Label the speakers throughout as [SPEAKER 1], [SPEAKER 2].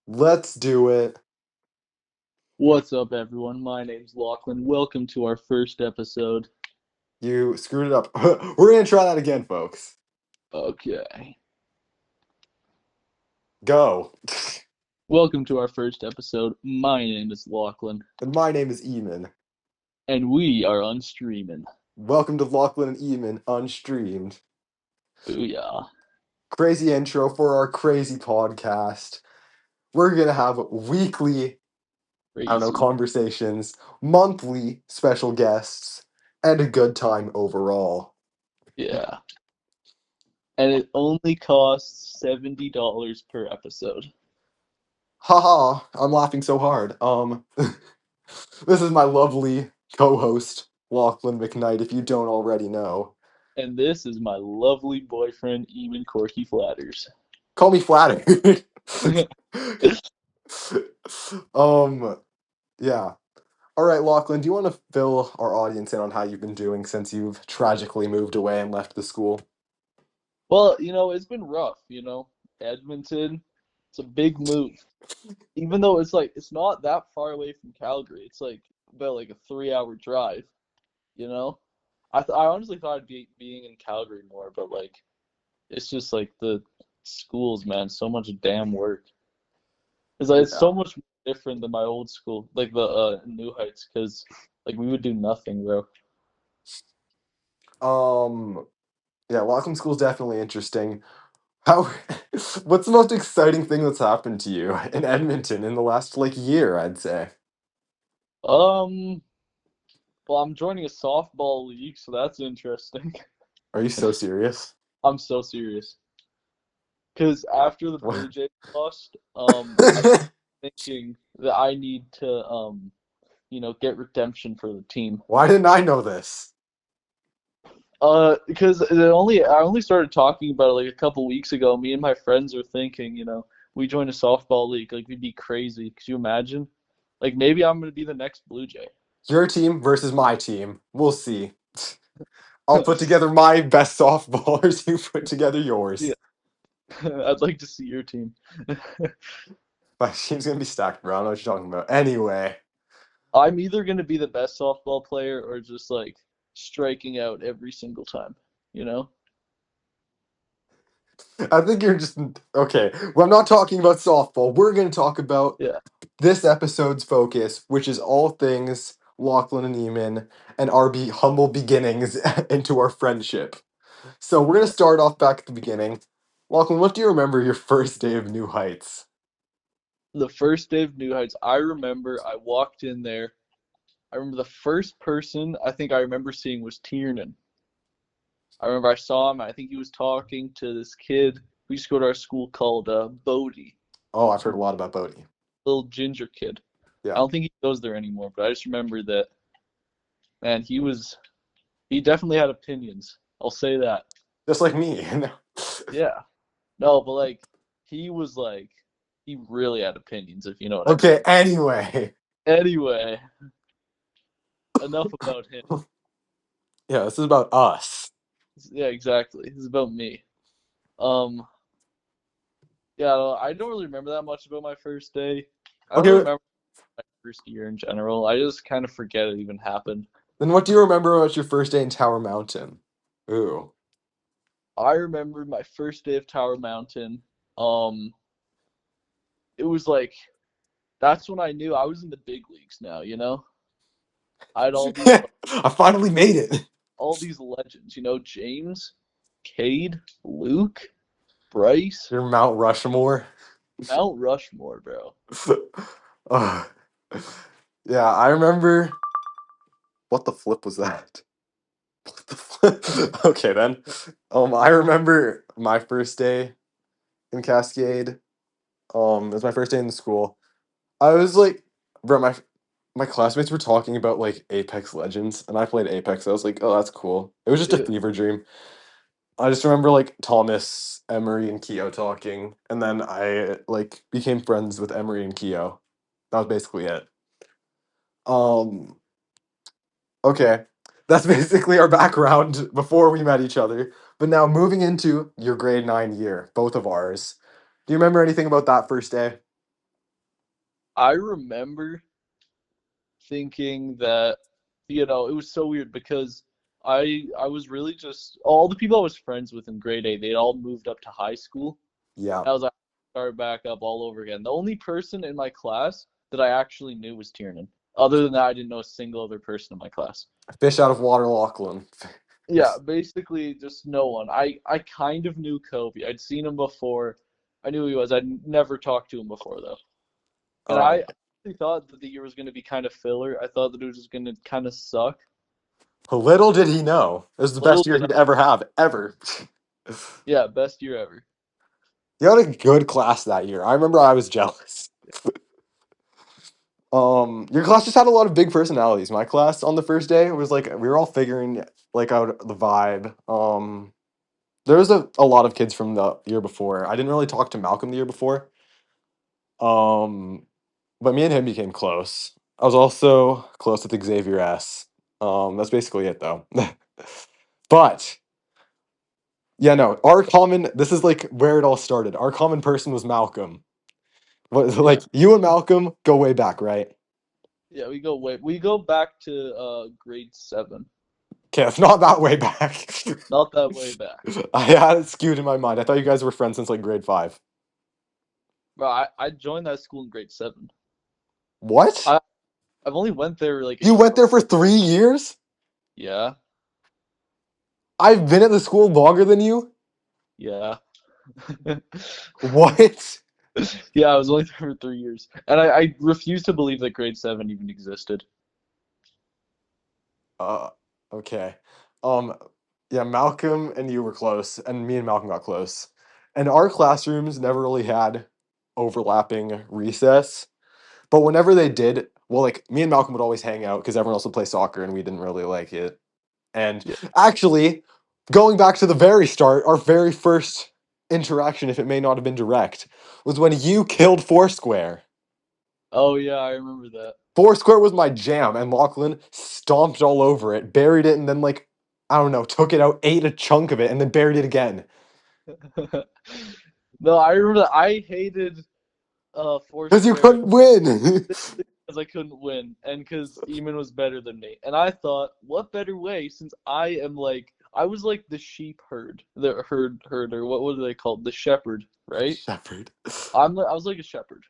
[SPEAKER 1] Let's do it.
[SPEAKER 2] What's up, everyone? My name's Lachlan. Welcome to our first episode.
[SPEAKER 1] You screwed it up. We're gonna try that again, folks.
[SPEAKER 2] Okay.
[SPEAKER 1] Go.
[SPEAKER 2] Welcome to our first episode. My name is Lachlan,
[SPEAKER 1] And my name is Eamon.
[SPEAKER 2] and we are unstreamin.
[SPEAKER 1] Welcome to Lochlan and Eamon Unstreamed.
[SPEAKER 2] Booyah.
[SPEAKER 1] Crazy intro for our crazy podcast. We're gonna have weekly, I don't know,
[SPEAKER 2] Crazy.
[SPEAKER 1] conversations, monthly special guests, and a good time overall.
[SPEAKER 2] Yeah. And it only costs $70 per episode.
[SPEAKER 1] Haha, I'm laughing so hard. This is my lovely co-host, Lachlan McKnight, if you don't already know.
[SPEAKER 2] And this is my lovely boyfriend, Eamon Corky Flatters.
[SPEAKER 1] Call me flattered. um, yeah. All right, Lachlan, do you want to fill our audience in on how you've been doing since you've tragically moved away and left the school?
[SPEAKER 2] Well, it's been rough. Edmonton, it's a big move. Even though it's not that far away from Calgary. It's like about like a 3 hour drive, you know? I honestly thought I'd be being in Calgary more, but like it's just like the schools, man, so much damn work. It's
[SPEAKER 1] Yeah.
[SPEAKER 2] so much different than my old school, like the New Heights, because like we would do nothing, bro.
[SPEAKER 1] Um, yeah, Lachlan School's definitely interesting. How, what's the most exciting thing that's happened to you in Edmonton in the last like year, I'd say?
[SPEAKER 2] Um, well, I'm joining a softball league, so that's interesting.
[SPEAKER 1] Are you so serious?
[SPEAKER 2] I'm so serious. Because after the
[SPEAKER 1] What?
[SPEAKER 2] Blue Jays lost, I'm thinking that I need to get redemption for the team.
[SPEAKER 1] Why didn't I know this?
[SPEAKER 2] Because I only started talking about it like a couple weeks ago. Me and my friends are thinking, we join a softball league, like we'd be crazy. Could you imagine? Like maybe I'm gonna be the next Blue Jay.
[SPEAKER 1] Your team versus my team. We'll see. I'll put together my best softballers. You put together
[SPEAKER 2] Yeah,
[SPEAKER 1] yours.
[SPEAKER 2] I'd like to see your team.
[SPEAKER 1] My team's gonna be stacked, bro. I don't know what you're talking about. Anyway,
[SPEAKER 2] I'm either gonna be the best softball player or just like striking out every single time, you know?
[SPEAKER 1] I think you're just okay. Well, I'm not talking about softball. We're gonna talk about
[SPEAKER 2] Yeah.
[SPEAKER 1] this episode's focus, which is all things Lachlan and Eamon and our humble beginnings into our friendship. So we're gonna
[SPEAKER 2] Yeah.
[SPEAKER 1] start off back at the beginning. Lachlan, what do you remember your first day of New Heights?
[SPEAKER 2] The first day of New Heights, I remember I walked in there. I remember the first person I think I remember seeing was Tiernan. I remember I saw him. I think he was talking to this kid who used to go to our school called Bodie,
[SPEAKER 1] Oh, I've heard a lot about Bodhi.
[SPEAKER 2] little ginger kid. I
[SPEAKER 1] Yeah,
[SPEAKER 2] don't think he goes there anymore, but I just remember that, man, he definitely had opinions. I'll say that.
[SPEAKER 1] just like me.
[SPEAKER 2] Yeah. No, but like he really had opinions, if you know what I
[SPEAKER 1] Okay,
[SPEAKER 2] mean.
[SPEAKER 1] anyway.
[SPEAKER 2] Anyway, enough about him.
[SPEAKER 1] Yeah, this is about us.
[SPEAKER 2] Yeah, exactly. This is about me. Um, yeah, I don't really remember that much about my first day. I don't really
[SPEAKER 1] Okay,
[SPEAKER 2] remember my first year in general. I just kind of forget it even happened.
[SPEAKER 1] then what do you remember about your first day in Tower Mountain? Ooh.
[SPEAKER 2] I remember my first day of Tower Mountain. Um, it was like that's when I knew I was in the big leagues now, you know? I had
[SPEAKER 1] I finally made it.
[SPEAKER 2] all these legends, James, Cade, Luke, Bryce,
[SPEAKER 1] Your Mount Rushmore.
[SPEAKER 2] Mount Rushmore, bro.
[SPEAKER 1] Uh, yeah, I remember. What the flip was that? What the flip? Okay, then. I remember my first day in Cascade. It was my first day in the school. I was like, bro, my classmates were talking about like Apex Legends, and I played Apex. I was like, oh, that's cool. It was just a
[SPEAKER 2] Yeah,
[SPEAKER 1] fever dream. I just remember like Thomas, Emery, and Keo talking, and then I like became friends with Emery and Keo. That was basically it. Um, okay, that's basically our background before we met each other. But now moving into your grade 9 year, both of ours. Do you remember anything about that first day?
[SPEAKER 2] I remember thinking that, it was so weird because I was really just all the people I was friends with in grade eight, they'd all moved up to high school.
[SPEAKER 1] Yeah.
[SPEAKER 2] I was like, start back up all over again. The only person in my class that I actually knew was Tiernan. Other than that, I didn't know a single other person in my class.
[SPEAKER 1] Fish out of water, Lachlan.
[SPEAKER 2] Yeah, basically just no one. I kind of knew Kobe. I'd seen him before. I knew who he was. I'd never talked to him before though. And I
[SPEAKER 1] Oh,
[SPEAKER 2] actually thought that the year was going to be kind of filler. I thought that it was just going to kind of suck.
[SPEAKER 1] little did he know. It was the
[SPEAKER 2] Little
[SPEAKER 1] best year
[SPEAKER 2] did I.
[SPEAKER 1] he'd ever have, ever.
[SPEAKER 2] Yeah, best year ever.
[SPEAKER 1] You had a good class that year. I remember I was jealous. Your class just had a lot of big personalities. My class on the first day was like we were all figuring like out the vibe. There was a lot of kids from the year before. I didn't really talk to Malcolm the year before. Um, but me and him became close. I was also close with Xavier S. That's basically it though. But yeah, no, our common this is like where it all started. Our common person was Malcolm. What like
[SPEAKER 2] Yeah.
[SPEAKER 1] you and Malcolm go way back, right?
[SPEAKER 2] Yeah, we go back to grade 7.
[SPEAKER 1] Okay, it's not that way back.
[SPEAKER 2] Not that way back.
[SPEAKER 1] I had it skewed in my mind. I thought you guys were friends since like grade five.
[SPEAKER 2] Bro, I joined that school in grade 7.
[SPEAKER 1] What?
[SPEAKER 2] I I've only went there like a
[SPEAKER 1] You
[SPEAKER 2] year.
[SPEAKER 1] went there for 3 years?
[SPEAKER 2] Yeah.
[SPEAKER 1] I've been at the school longer than you?
[SPEAKER 2] Yeah.
[SPEAKER 1] What?
[SPEAKER 2] Yeah, I was only there for 3 years. And I refuse to believe that grade 7 even existed.
[SPEAKER 1] Uh, okay. Um, yeah, Malcolm and you were close, and me and Malcolm got close. And our classrooms never really had overlapping recess. But whenever they did, well, like me and Malcolm would always hang out because everyone else would play soccer and we didn't really like it. And
[SPEAKER 2] Yeah.
[SPEAKER 1] actually, going back to the very start, our very first interaction, if it may not have been direct, was when you killed Foursquare.
[SPEAKER 2] Oh yeah, I remember that.
[SPEAKER 1] Foursquare was my jam, and Lachlan stomped all over it, buried it, and then, like, I don't know, took it out, ate a chunk of it, and then buried it again.
[SPEAKER 2] No, I remember that. I hated
[SPEAKER 1] Because you
[SPEAKER 2] Foursquare
[SPEAKER 1] couldn't win!
[SPEAKER 2] because I couldn't win and because Eamon was better than me. And I thought, what better way since I was like the sheep herd, the herder. What are they called? The shepherd, right?
[SPEAKER 1] Shepherd.
[SPEAKER 2] I was like a shepherd.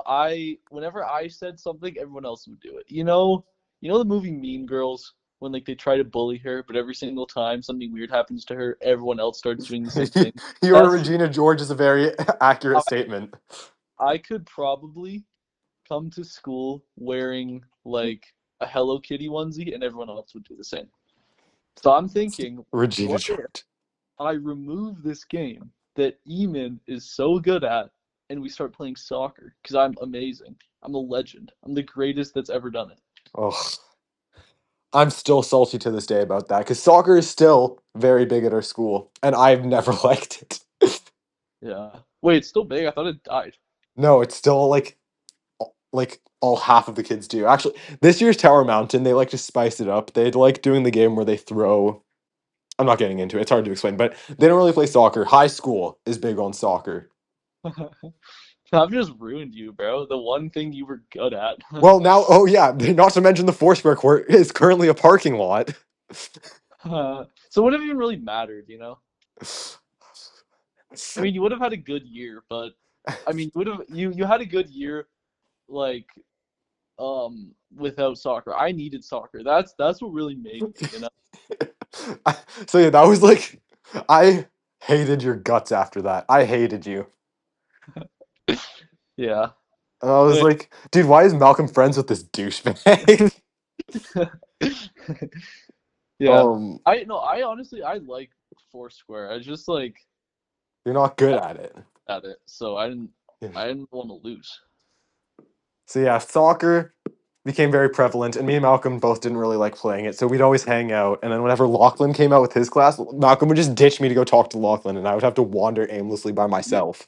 [SPEAKER 2] I whenever I said something, everyone else would do it. The movie Mean Girls when like they try to bully her, but every single time something weird happens to her, everyone else starts doing the same thing.
[SPEAKER 1] Your
[SPEAKER 2] That's
[SPEAKER 1] Regina George is a very accurate
[SPEAKER 2] I,
[SPEAKER 1] statement.
[SPEAKER 2] I could probably come to school wearing like a Hello Kitty onesie, and everyone else would do the same. So I'm thinking,
[SPEAKER 1] Regina
[SPEAKER 2] what if
[SPEAKER 1] George.
[SPEAKER 2] I remove this game that Eamon is so good at, and we start playing soccer? Because I'm amazing. I'm a legend. I'm the greatest that's ever done it.
[SPEAKER 1] Oh, I'm still salty to this day about that because soccer is still very big at our school, and I've never liked it.
[SPEAKER 2] Yeah. Wait, it's still big. I thought it died.
[SPEAKER 1] No, it's still like all half of the kids do. Actually, this year's Tower Mountain, they like to spice it up. They like doing the game where they throw. I'm not getting into it. It's hard to explain, but they don't really play soccer. High school is big on soccer.
[SPEAKER 2] I've just ruined you, bro. The one thing you were good at.
[SPEAKER 1] Well, now, oh yeah, not to mention the Foursquare court is currently a parking lot.
[SPEAKER 2] So it would have even really mattered? I mean, you would have had a good year, but I mean, you had a good year, like without soccer. I needed soccer. That's what really made me.
[SPEAKER 1] So yeah, that was like I hated your guts after that. I hated you.
[SPEAKER 2] Yeah.
[SPEAKER 1] And I was
[SPEAKER 2] Anyway.
[SPEAKER 1] like, dude, why is Malcolm friends with this douchebag?
[SPEAKER 2] Yeah.
[SPEAKER 1] um,
[SPEAKER 2] I no, I honestly I like Foursquare. I just like
[SPEAKER 1] you're not good at it.
[SPEAKER 2] at it, so I didn't
[SPEAKER 1] Yeah.
[SPEAKER 2] I didn't want to lose.
[SPEAKER 1] So yeah, soccer became very prevalent, and me and Malcolm both didn't really like playing it. So we'd always hang out, and then whenever Lachlan came out with his class, Malcolm would just ditch me to go talk to Lachlan, and I would have to wander aimlessly by
[SPEAKER 2] Yeah.
[SPEAKER 1] myself.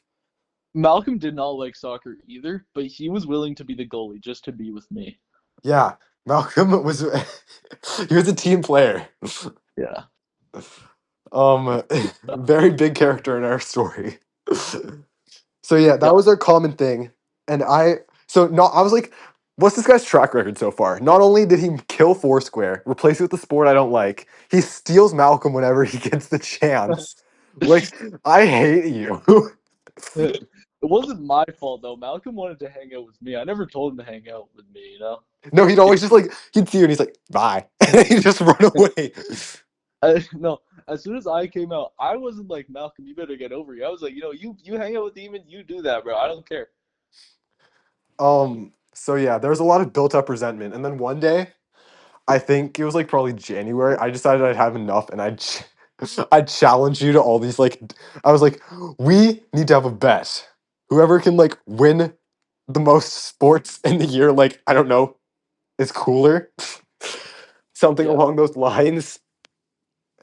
[SPEAKER 2] Malcolm did not like soccer either, but he was willing to be the goalie just to be with me.
[SPEAKER 1] Yeah, Malcolm was he was a team player.
[SPEAKER 2] Yeah.
[SPEAKER 1] Um, very big character in our story. So yeah,
[SPEAKER 2] Yeah.
[SPEAKER 1] that was our common thing, and I So no, I was like, what's this guy's track record so far? Not only did he kill Foursquare, replace it with the sport I don't like, he steals Malcolm whenever he gets the chance. Like, I hate you.
[SPEAKER 2] It wasn't my fault though. Malcolm wanted to hang out with me. I never told him to hang out with me, you know?
[SPEAKER 1] No, he'd always just like he'd see you and he's like, bye. And he'd just run away.
[SPEAKER 2] No, as soon as I came out, I wasn't like, Malcolm, you better get over here. I was like, you hang out with Demon, you do that, bro. I don't care.
[SPEAKER 1] So yeah, there was a lot of built up resentment. And then one day, I think it was like probably January, I decided I'd have enough and I'd challenge you to all these like I was like, we need to have a bet. Whoever can like win the most sports in the year, like, I don't know, is cooler. Something
[SPEAKER 2] Yeah.
[SPEAKER 1] along those lines.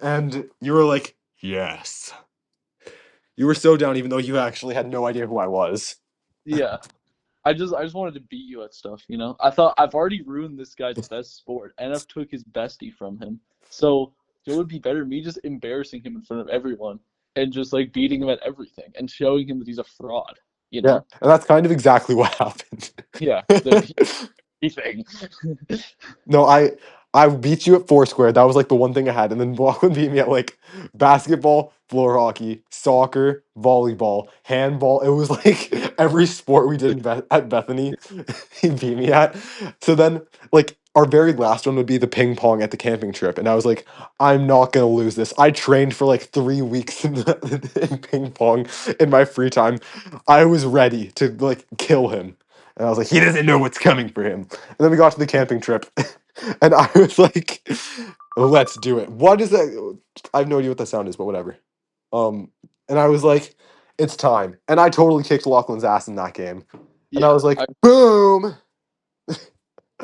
[SPEAKER 1] And you were like, yes. You were so down, even though you actually had no idea who I was.
[SPEAKER 2] Yeah. I just wanted to beat you at stuff, you know? I thought I've already ruined this guy's best sport and I've took his bestie from him. So it would be better me just embarrassing him in front of everyone and just like beating him at everything and showing him that he's a fraud, you
[SPEAKER 1] Yeah,
[SPEAKER 2] know?
[SPEAKER 1] and that's kind of exactly what happened.
[SPEAKER 2] Yeah, the thing.
[SPEAKER 1] No, I beat you at Foursquare. That was like the one thing I had, and then Block would beat me at like basketball, floor hockey, soccer, volleyball, handball. It was like every sport we did at Bethany, he beat me at. So then, like our very last one would be the ping pong at the camping trip, and I was like, I'm not gonna lose this. I trained for like 3 weeks in ping pong in my free time. I was ready to like kill him, and I was like, he doesn't know what's coming for him. And then we got to the camping trip. And I was like, let's do it. What is that? I have no idea what that sound is, but whatever. Um, and I was like, it's time. And I totally kicked Lachlan's ass in that game. And I
[SPEAKER 2] Yeah,
[SPEAKER 1] was like, boom,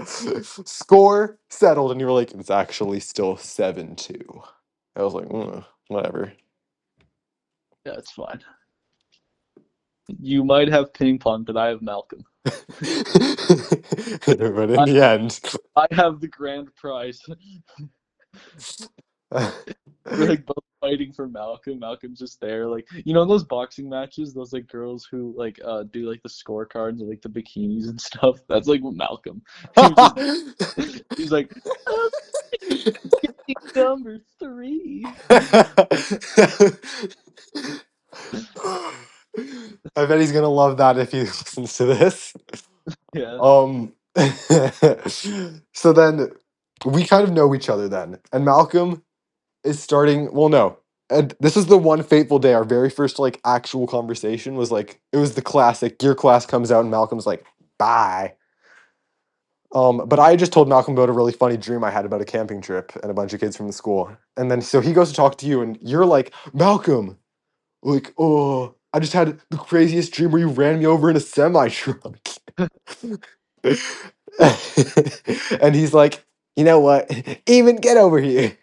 [SPEAKER 1] score settled. And you were like, it's actually still 7-2. I was like, whatever.
[SPEAKER 2] yeah, it's fine. You might have ping pong, but I have Malcolm.
[SPEAKER 1] But in
[SPEAKER 2] I
[SPEAKER 1] the end,
[SPEAKER 2] I have the grand prize. We're like both fighting for Malcolm. Malcolm's just there, like in those boxing matches, those like girls who like do like the scorecards or like the bikinis and stuff. That's like Malcolm. He was just he's like "Oh, number 3."
[SPEAKER 1] I bet he's gonna love that if he listens to this.
[SPEAKER 2] Yeah,
[SPEAKER 1] Um, so then we kind of know each other then, and Malcolm is starting. Well, no, and this is the one fateful day. Our very first like actual conversation was like it was the classic. Your class comes out, and Malcolm's like, "Bye." But I just told Malcolm about a really funny dream I had about a camping trip and a bunch of kids from the school, and then so he goes to talk to you, and you're like, "Malcolm, like, oh, I just had the craziest dream where you ran me over in a semi truck." And he's like, you know what? Even get over here.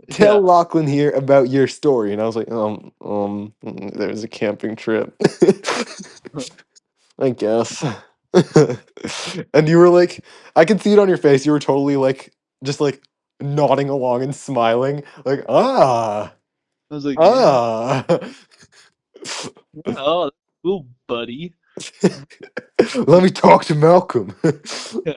[SPEAKER 1] Tell
[SPEAKER 2] yeah.
[SPEAKER 1] Lachlan here about your story. And I was like, there was a camping trip. I guess. And you were like, I could see it on your face. You were totally like, just like nodding along and smiling, like,
[SPEAKER 2] I was like, yeah,
[SPEAKER 1] ah.
[SPEAKER 2] yeah. Oh, that's cool, buddy.
[SPEAKER 1] Let me talk to Malcolm.
[SPEAKER 2] Yeah,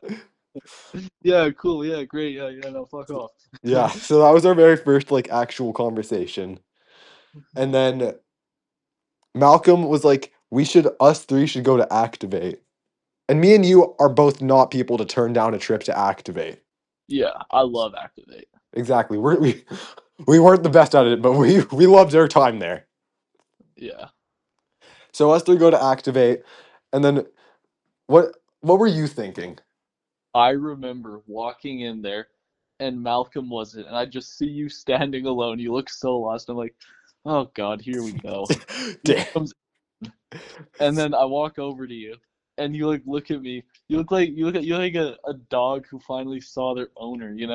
[SPEAKER 2] yeah, cool. Yeah, great. Yeah, yeah. No, fuck off.
[SPEAKER 1] Yeah, so that was our very first like actual conversation. And then Malcolm was like, us three should go to Activate. And me and you are both not people to turn down a trip to Activate.
[SPEAKER 2] Yeah, I love Activate.
[SPEAKER 1] Exactly. We weren't the best at it, but we loved our time there.
[SPEAKER 2] Yeah.
[SPEAKER 1] So us three go to Activate, and then what were you thinking?
[SPEAKER 2] I remember walking in there and Malcolm wasn't, and I just see you standing alone. You look so lost. I'm like, oh God, here we go. He
[SPEAKER 1] Damn.
[SPEAKER 2] comes, and then I walk over to you, and you like look at me. You're like a dog who finally saw their owner. You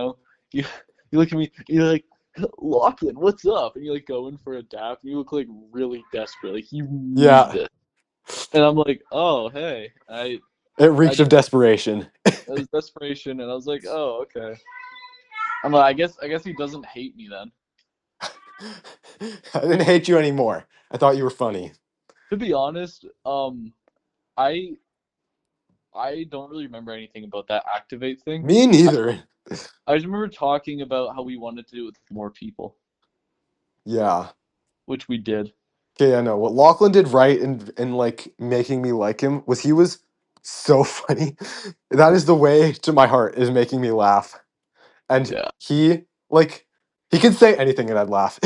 [SPEAKER 2] you look at me. You're like, Lachlan, what's up? And you like go in for a dap. And you look like really desperate. Like you need
[SPEAKER 1] Yeah,
[SPEAKER 2] this. And I'm like, oh hey,
[SPEAKER 1] it
[SPEAKER 2] I
[SPEAKER 1] reeked of desperation.
[SPEAKER 2] it was desperation, and I was like, oh okay. I'm like, I guess he doesn't hate me then.
[SPEAKER 1] I didn't hate you anymore. I thought you were funny.
[SPEAKER 2] To be honest, I I don't really remember anything about that activate thing.
[SPEAKER 1] Me
[SPEAKER 2] I,
[SPEAKER 1] neither.
[SPEAKER 2] I just remember talking about how we wanted to do it with more people,
[SPEAKER 1] Yeah.
[SPEAKER 2] which we did.
[SPEAKER 1] Okay, I know. What Lachlan did right in like making me like him was he was so funny. That is the way to my heart, is making me laugh. And
[SPEAKER 2] Yeah,
[SPEAKER 1] he like he could say anything and I'd laugh.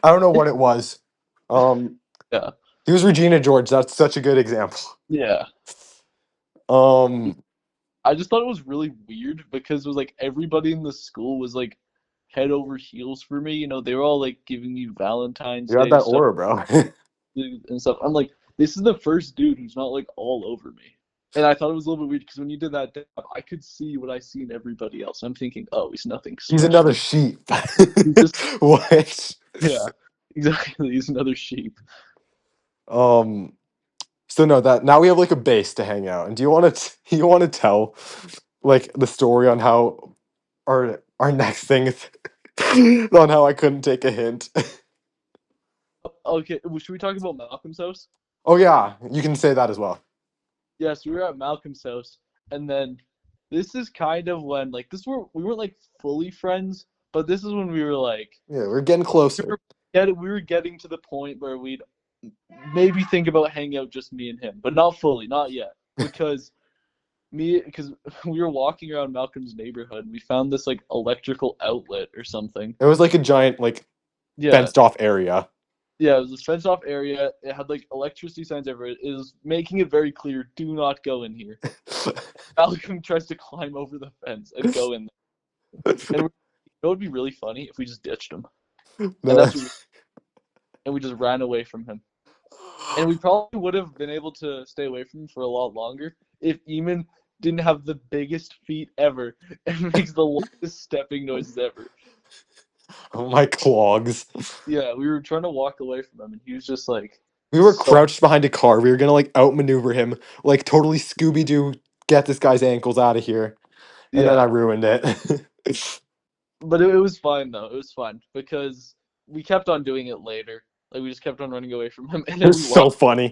[SPEAKER 1] I don't know what it was. Um
[SPEAKER 2] yeah,
[SPEAKER 1] he was Regina George. That's such a good example.
[SPEAKER 2] yeah.
[SPEAKER 1] Um
[SPEAKER 2] I just thought it was really weird because it was like everybody in the school was like head over heels for me. You know, they were all like giving me Valentine's
[SPEAKER 1] you had
[SPEAKER 2] Day
[SPEAKER 1] that
[SPEAKER 2] stuff
[SPEAKER 1] aura, bro.
[SPEAKER 2] and stuff. I'm like, this is the first dude who's not like all over me. And I thought it was a little bit weird because when you did that dab, I could see what I see in everybody else. I'm thinking, oh, he's nothing
[SPEAKER 1] He's another
[SPEAKER 2] special.
[SPEAKER 1] sheep.
[SPEAKER 2] He's just,
[SPEAKER 1] What?
[SPEAKER 2] yeah, exactly. He's another sheep.
[SPEAKER 1] Um so no, that now we have like a base to hang out. And do you want to you want to tell like the story on how our next thing is on how I couldn't take a hint?
[SPEAKER 2] Okay, well, should we talk about Malcolm's house?
[SPEAKER 1] Oh yeah, you can say that as well.
[SPEAKER 2] Yes, we were at Malcolm's house, and then this is kind of when like we weren't like fully friends, but this is when we were like
[SPEAKER 1] Yeah, we're getting closer.
[SPEAKER 2] we were getting to the point where we'd maybe think about hanging out just me and him, but not fully, not yet, because we were walking around Malcolm's neighborhood and we found this like electrical outlet or something.
[SPEAKER 1] It was like a giant like
[SPEAKER 2] Yeah,
[SPEAKER 1] fenced off area.
[SPEAKER 2] yeah, it was this fenced off area. It had like electricity signs everywhere. It was making it very clear, do not go in here. Malcolm tries to climb over the fence and go in there. And it would be really funny if we just ditched him. And
[SPEAKER 1] No.
[SPEAKER 2] that's what we, and we just ran away from him. And we probably would have been able to stay away from him for a lot longer if Eamon didn't have the biggest feet ever and makes the loudest stepping noises ever.
[SPEAKER 1] Oh my clogs.
[SPEAKER 2] Yeah, we were trying to walk away from him and he was just like
[SPEAKER 1] We were
[SPEAKER 2] so
[SPEAKER 1] crouched behind a car. We were gonna like outmaneuver him, like totally Scooby Doo, get this guy's ankles out of here. And then I
[SPEAKER 2] yeah.
[SPEAKER 1] ruined it.
[SPEAKER 2] But it was fine though. It was fine because we kept on doing it later. Like we just kept on running away from him and
[SPEAKER 1] It
[SPEAKER 2] then
[SPEAKER 1] was
[SPEAKER 2] we
[SPEAKER 1] so
[SPEAKER 2] walked
[SPEAKER 1] funny.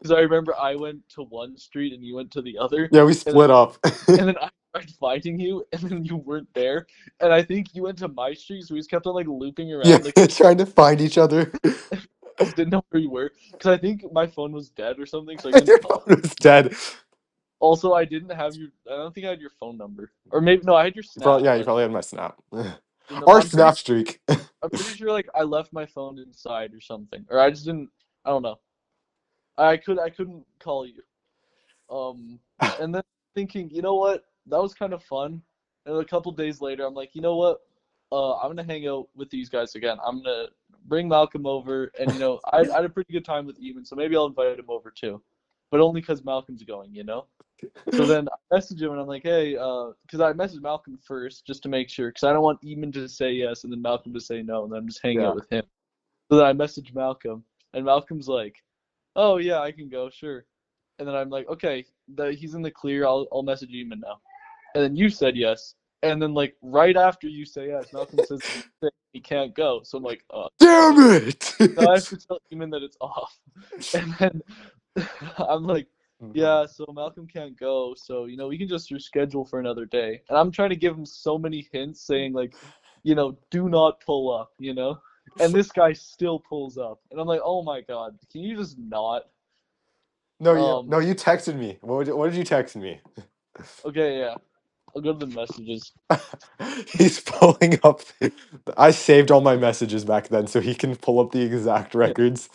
[SPEAKER 2] because I remember I went to one street and you went to the other,
[SPEAKER 1] Yeah, we
[SPEAKER 2] and then
[SPEAKER 1] split up.
[SPEAKER 2] and then I tried finding you, and then you weren't there, and I think you went to my street, so we just kept on like looping
[SPEAKER 1] Yeah,
[SPEAKER 2] around, like
[SPEAKER 1] trying to find each other.
[SPEAKER 2] just didn't know where you were, because I think my phone was dead or something, so I
[SPEAKER 1] And
[SPEAKER 2] couldn't
[SPEAKER 1] your
[SPEAKER 2] call.
[SPEAKER 1] phone was dead.
[SPEAKER 2] Also, I don't think I had your phone number, or maybe no, I had your
[SPEAKER 1] You probably,
[SPEAKER 2] snap,
[SPEAKER 1] yeah, you
[SPEAKER 2] but
[SPEAKER 1] probably had my snap.
[SPEAKER 2] you know,
[SPEAKER 1] Our snap streak.
[SPEAKER 2] I'm pretty sure like I left my phone inside or something, or I just didn't, I don't know, I couldn't call you. Um, and then thinking, you know what, that was kind of fun. And a couple days later, I'm like, you know what, I'm gonna hang out with these guys again. I'm gonna bring Malcolm over, and you know, I had a pretty good time with Eamon, so maybe I'll invite him over too, but only because Malcolm's going, you know. So then I message him and I'm like, hey, because I messaged Malcolm first just to make sure, because I don't want Eamon to say yes and then Malcolm to say no, and then I'm just hanging
[SPEAKER 1] Yeah.
[SPEAKER 2] out with him. So then I messaged Malcolm, and Malcolm's like, oh yeah, I can go, sure. And then I'm like, okay, he's in the clear. I'll message Eamon now. And then you said yes. And then like right after you say yes, Malcolm says he can't go. So I'm like, oh
[SPEAKER 1] Damn
[SPEAKER 2] shit.
[SPEAKER 1] it!
[SPEAKER 2] Now I have to tell Eamon that it's off. And then I'm like, yeah, so Malcolm can't go. So you know we can just reschedule for another day. And I'm trying to give him so many hints, saying like, you know, do not pull up. You know. And this guy still pulls up, and I'm like, oh my god, can you just not?
[SPEAKER 1] No,
[SPEAKER 2] Um,
[SPEAKER 1] no, you texted me. What did you text me?
[SPEAKER 2] okay, yeah. I'll go to the messages.
[SPEAKER 1] He's pulling up. I saved all my messages back then, so he can pull up the exact
[SPEAKER 2] Yeah.
[SPEAKER 1] records.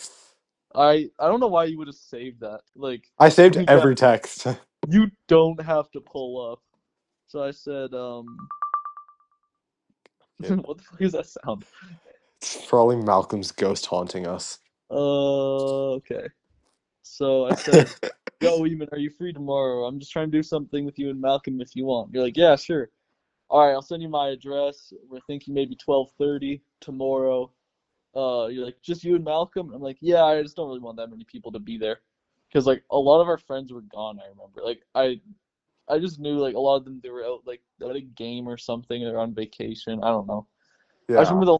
[SPEAKER 2] I don't know why you would have saved that. Like,
[SPEAKER 1] I saved
[SPEAKER 2] you got
[SPEAKER 1] every text.
[SPEAKER 2] you don't have to pull up. So I said,
[SPEAKER 1] Okay,
[SPEAKER 2] what the fuck is that sound?
[SPEAKER 1] it's probably Malcolm's ghost haunting us.
[SPEAKER 2] Okay. So I said, yo, Eamon, are you free tomorrow? I'm just trying to do something with you and Malcolm if you want. You're like, yeah, sure. All right, I'll send you my address. We're thinking maybe 12:30 tomorrow. You're like, just you and Malcolm? I'm like, yeah, I just don't really want that many people to be there. Because, like, a lot of our friends were gone, I remember. Like, I just knew, like, a lot of them, they were out, like, at a game or something, or on vacation. I don't know. I just
[SPEAKER 1] Yeah.
[SPEAKER 2] remember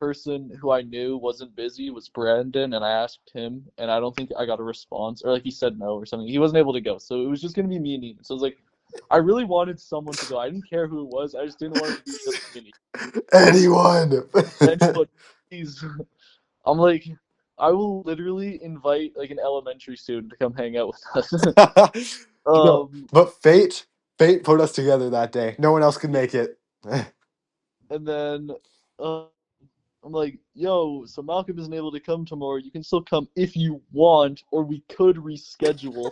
[SPEAKER 2] person who I knew wasn't busy was Brandon, and I asked him, and I don't think I got a response, or like he said no or something. He wasn't able to go, so it was just gonna be me and Ian. So I was like, I really wanted someone to go. I didn't care who it was. I just didn't want it to be just me and Ian.
[SPEAKER 1] Anyone.
[SPEAKER 2] Anyone, please. I'm like, I will literally invite like an elementary student to come hang out with us.
[SPEAKER 1] No,
[SPEAKER 2] um,
[SPEAKER 1] but fate put us together that day. No one else could make it.
[SPEAKER 2] and then uh, I'm like, yo, so Malcolm isn't able to come tomorrow. You can still come if you want, or we could reschedule.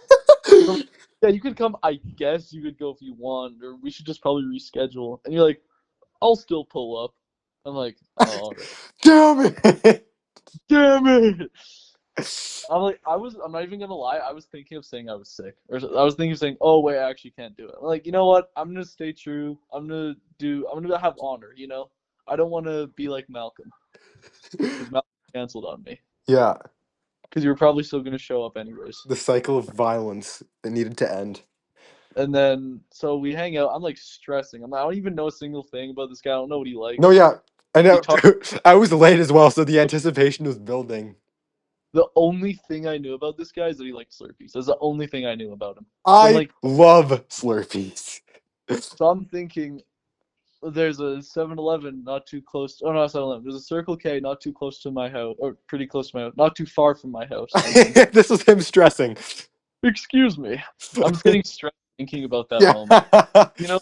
[SPEAKER 2] I'm like, yeah, you could come. I guess you could go if you want, or we should just probably reschedule. And you're like, I'll still pull up. I'm like, oh, all right.
[SPEAKER 1] Damn it.
[SPEAKER 2] Damn it! I'm like, I'm not even gonna lie. I was thinking of saying I was sick, or I was thinking of saying, oh wait, I actually can't do it. I'm like, you know what? I'm gonna stay true. I'm gonna have honor. I don't want to be like Malcolm because Malcolm canceled on me
[SPEAKER 1] Yeah,
[SPEAKER 2] because you were probably still gonna show up anyways.
[SPEAKER 1] the cycle of violence that needed to end.
[SPEAKER 2] And then so we hang out. I'm like stressing. I don't even know a single thing about this guy. I don't know what he
[SPEAKER 1] No,
[SPEAKER 2] likes.
[SPEAKER 1] yeah, I
[SPEAKER 2] He
[SPEAKER 1] know.
[SPEAKER 2] talked.
[SPEAKER 1] I was late as well, so the anticipation was building.
[SPEAKER 2] The only thing I knew about this guy is that he liked Slurpees. That's the only thing I knew about him. So I'm
[SPEAKER 1] I
[SPEAKER 2] like,
[SPEAKER 1] love Slurpees.
[SPEAKER 2] so I'm thinking there's a 7-Eleven not too close. Oh no, 7-Eleven. There's a Circle K not too close to my house, or pretty close to my house, not too far from my house. I'm thinking,
[SPEAKER 1] This was him stressing.
[SPEAKER 2] excuse me. I'm just getting stressed thinking about that
[SPEAKER 1] Yeah.
[SPEAKER 2] moment. You know,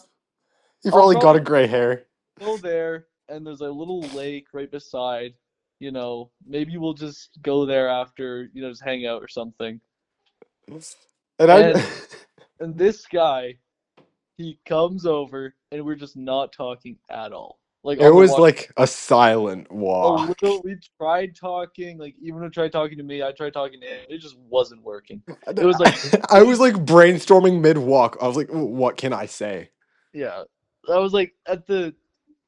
[SPEAKER 1] You
[SPEAKER 2] I'll
[SPEAKER 1] probably got a
[SPEAKER 2] probably
[SPEAKER 1] gray hair.
[SPEAKER 2] go there, and there's a little lake right beside. Maybe we'll just go there after, just hang out or something.
[SPEAKER 1] And
[SPEAKER 2] And
[SPEAKER 1] I
[SPEAKER 2] and this guy, he comes over, and we're just not talking at all. Like
[SPEAKER 1] it
[SPEAKER 2] on the
[SPEAKER 1] was
[SPEAKER 2] walk.
[SPEAKER 1] like a silent
[SPEAKER 2] A
[SPEAKER 1] walk.
[SPEAKER 2] little, we tried talking, like even to try talking to me, I tried talking to him. It just wasn't working. It was like
[SPEAKER 1] I was
[SPEAKER 2] really,
[SPEAKER 1] like brainstorming mid walk. I was like, what can I say?
[SPEAKER 2] yeah. I was like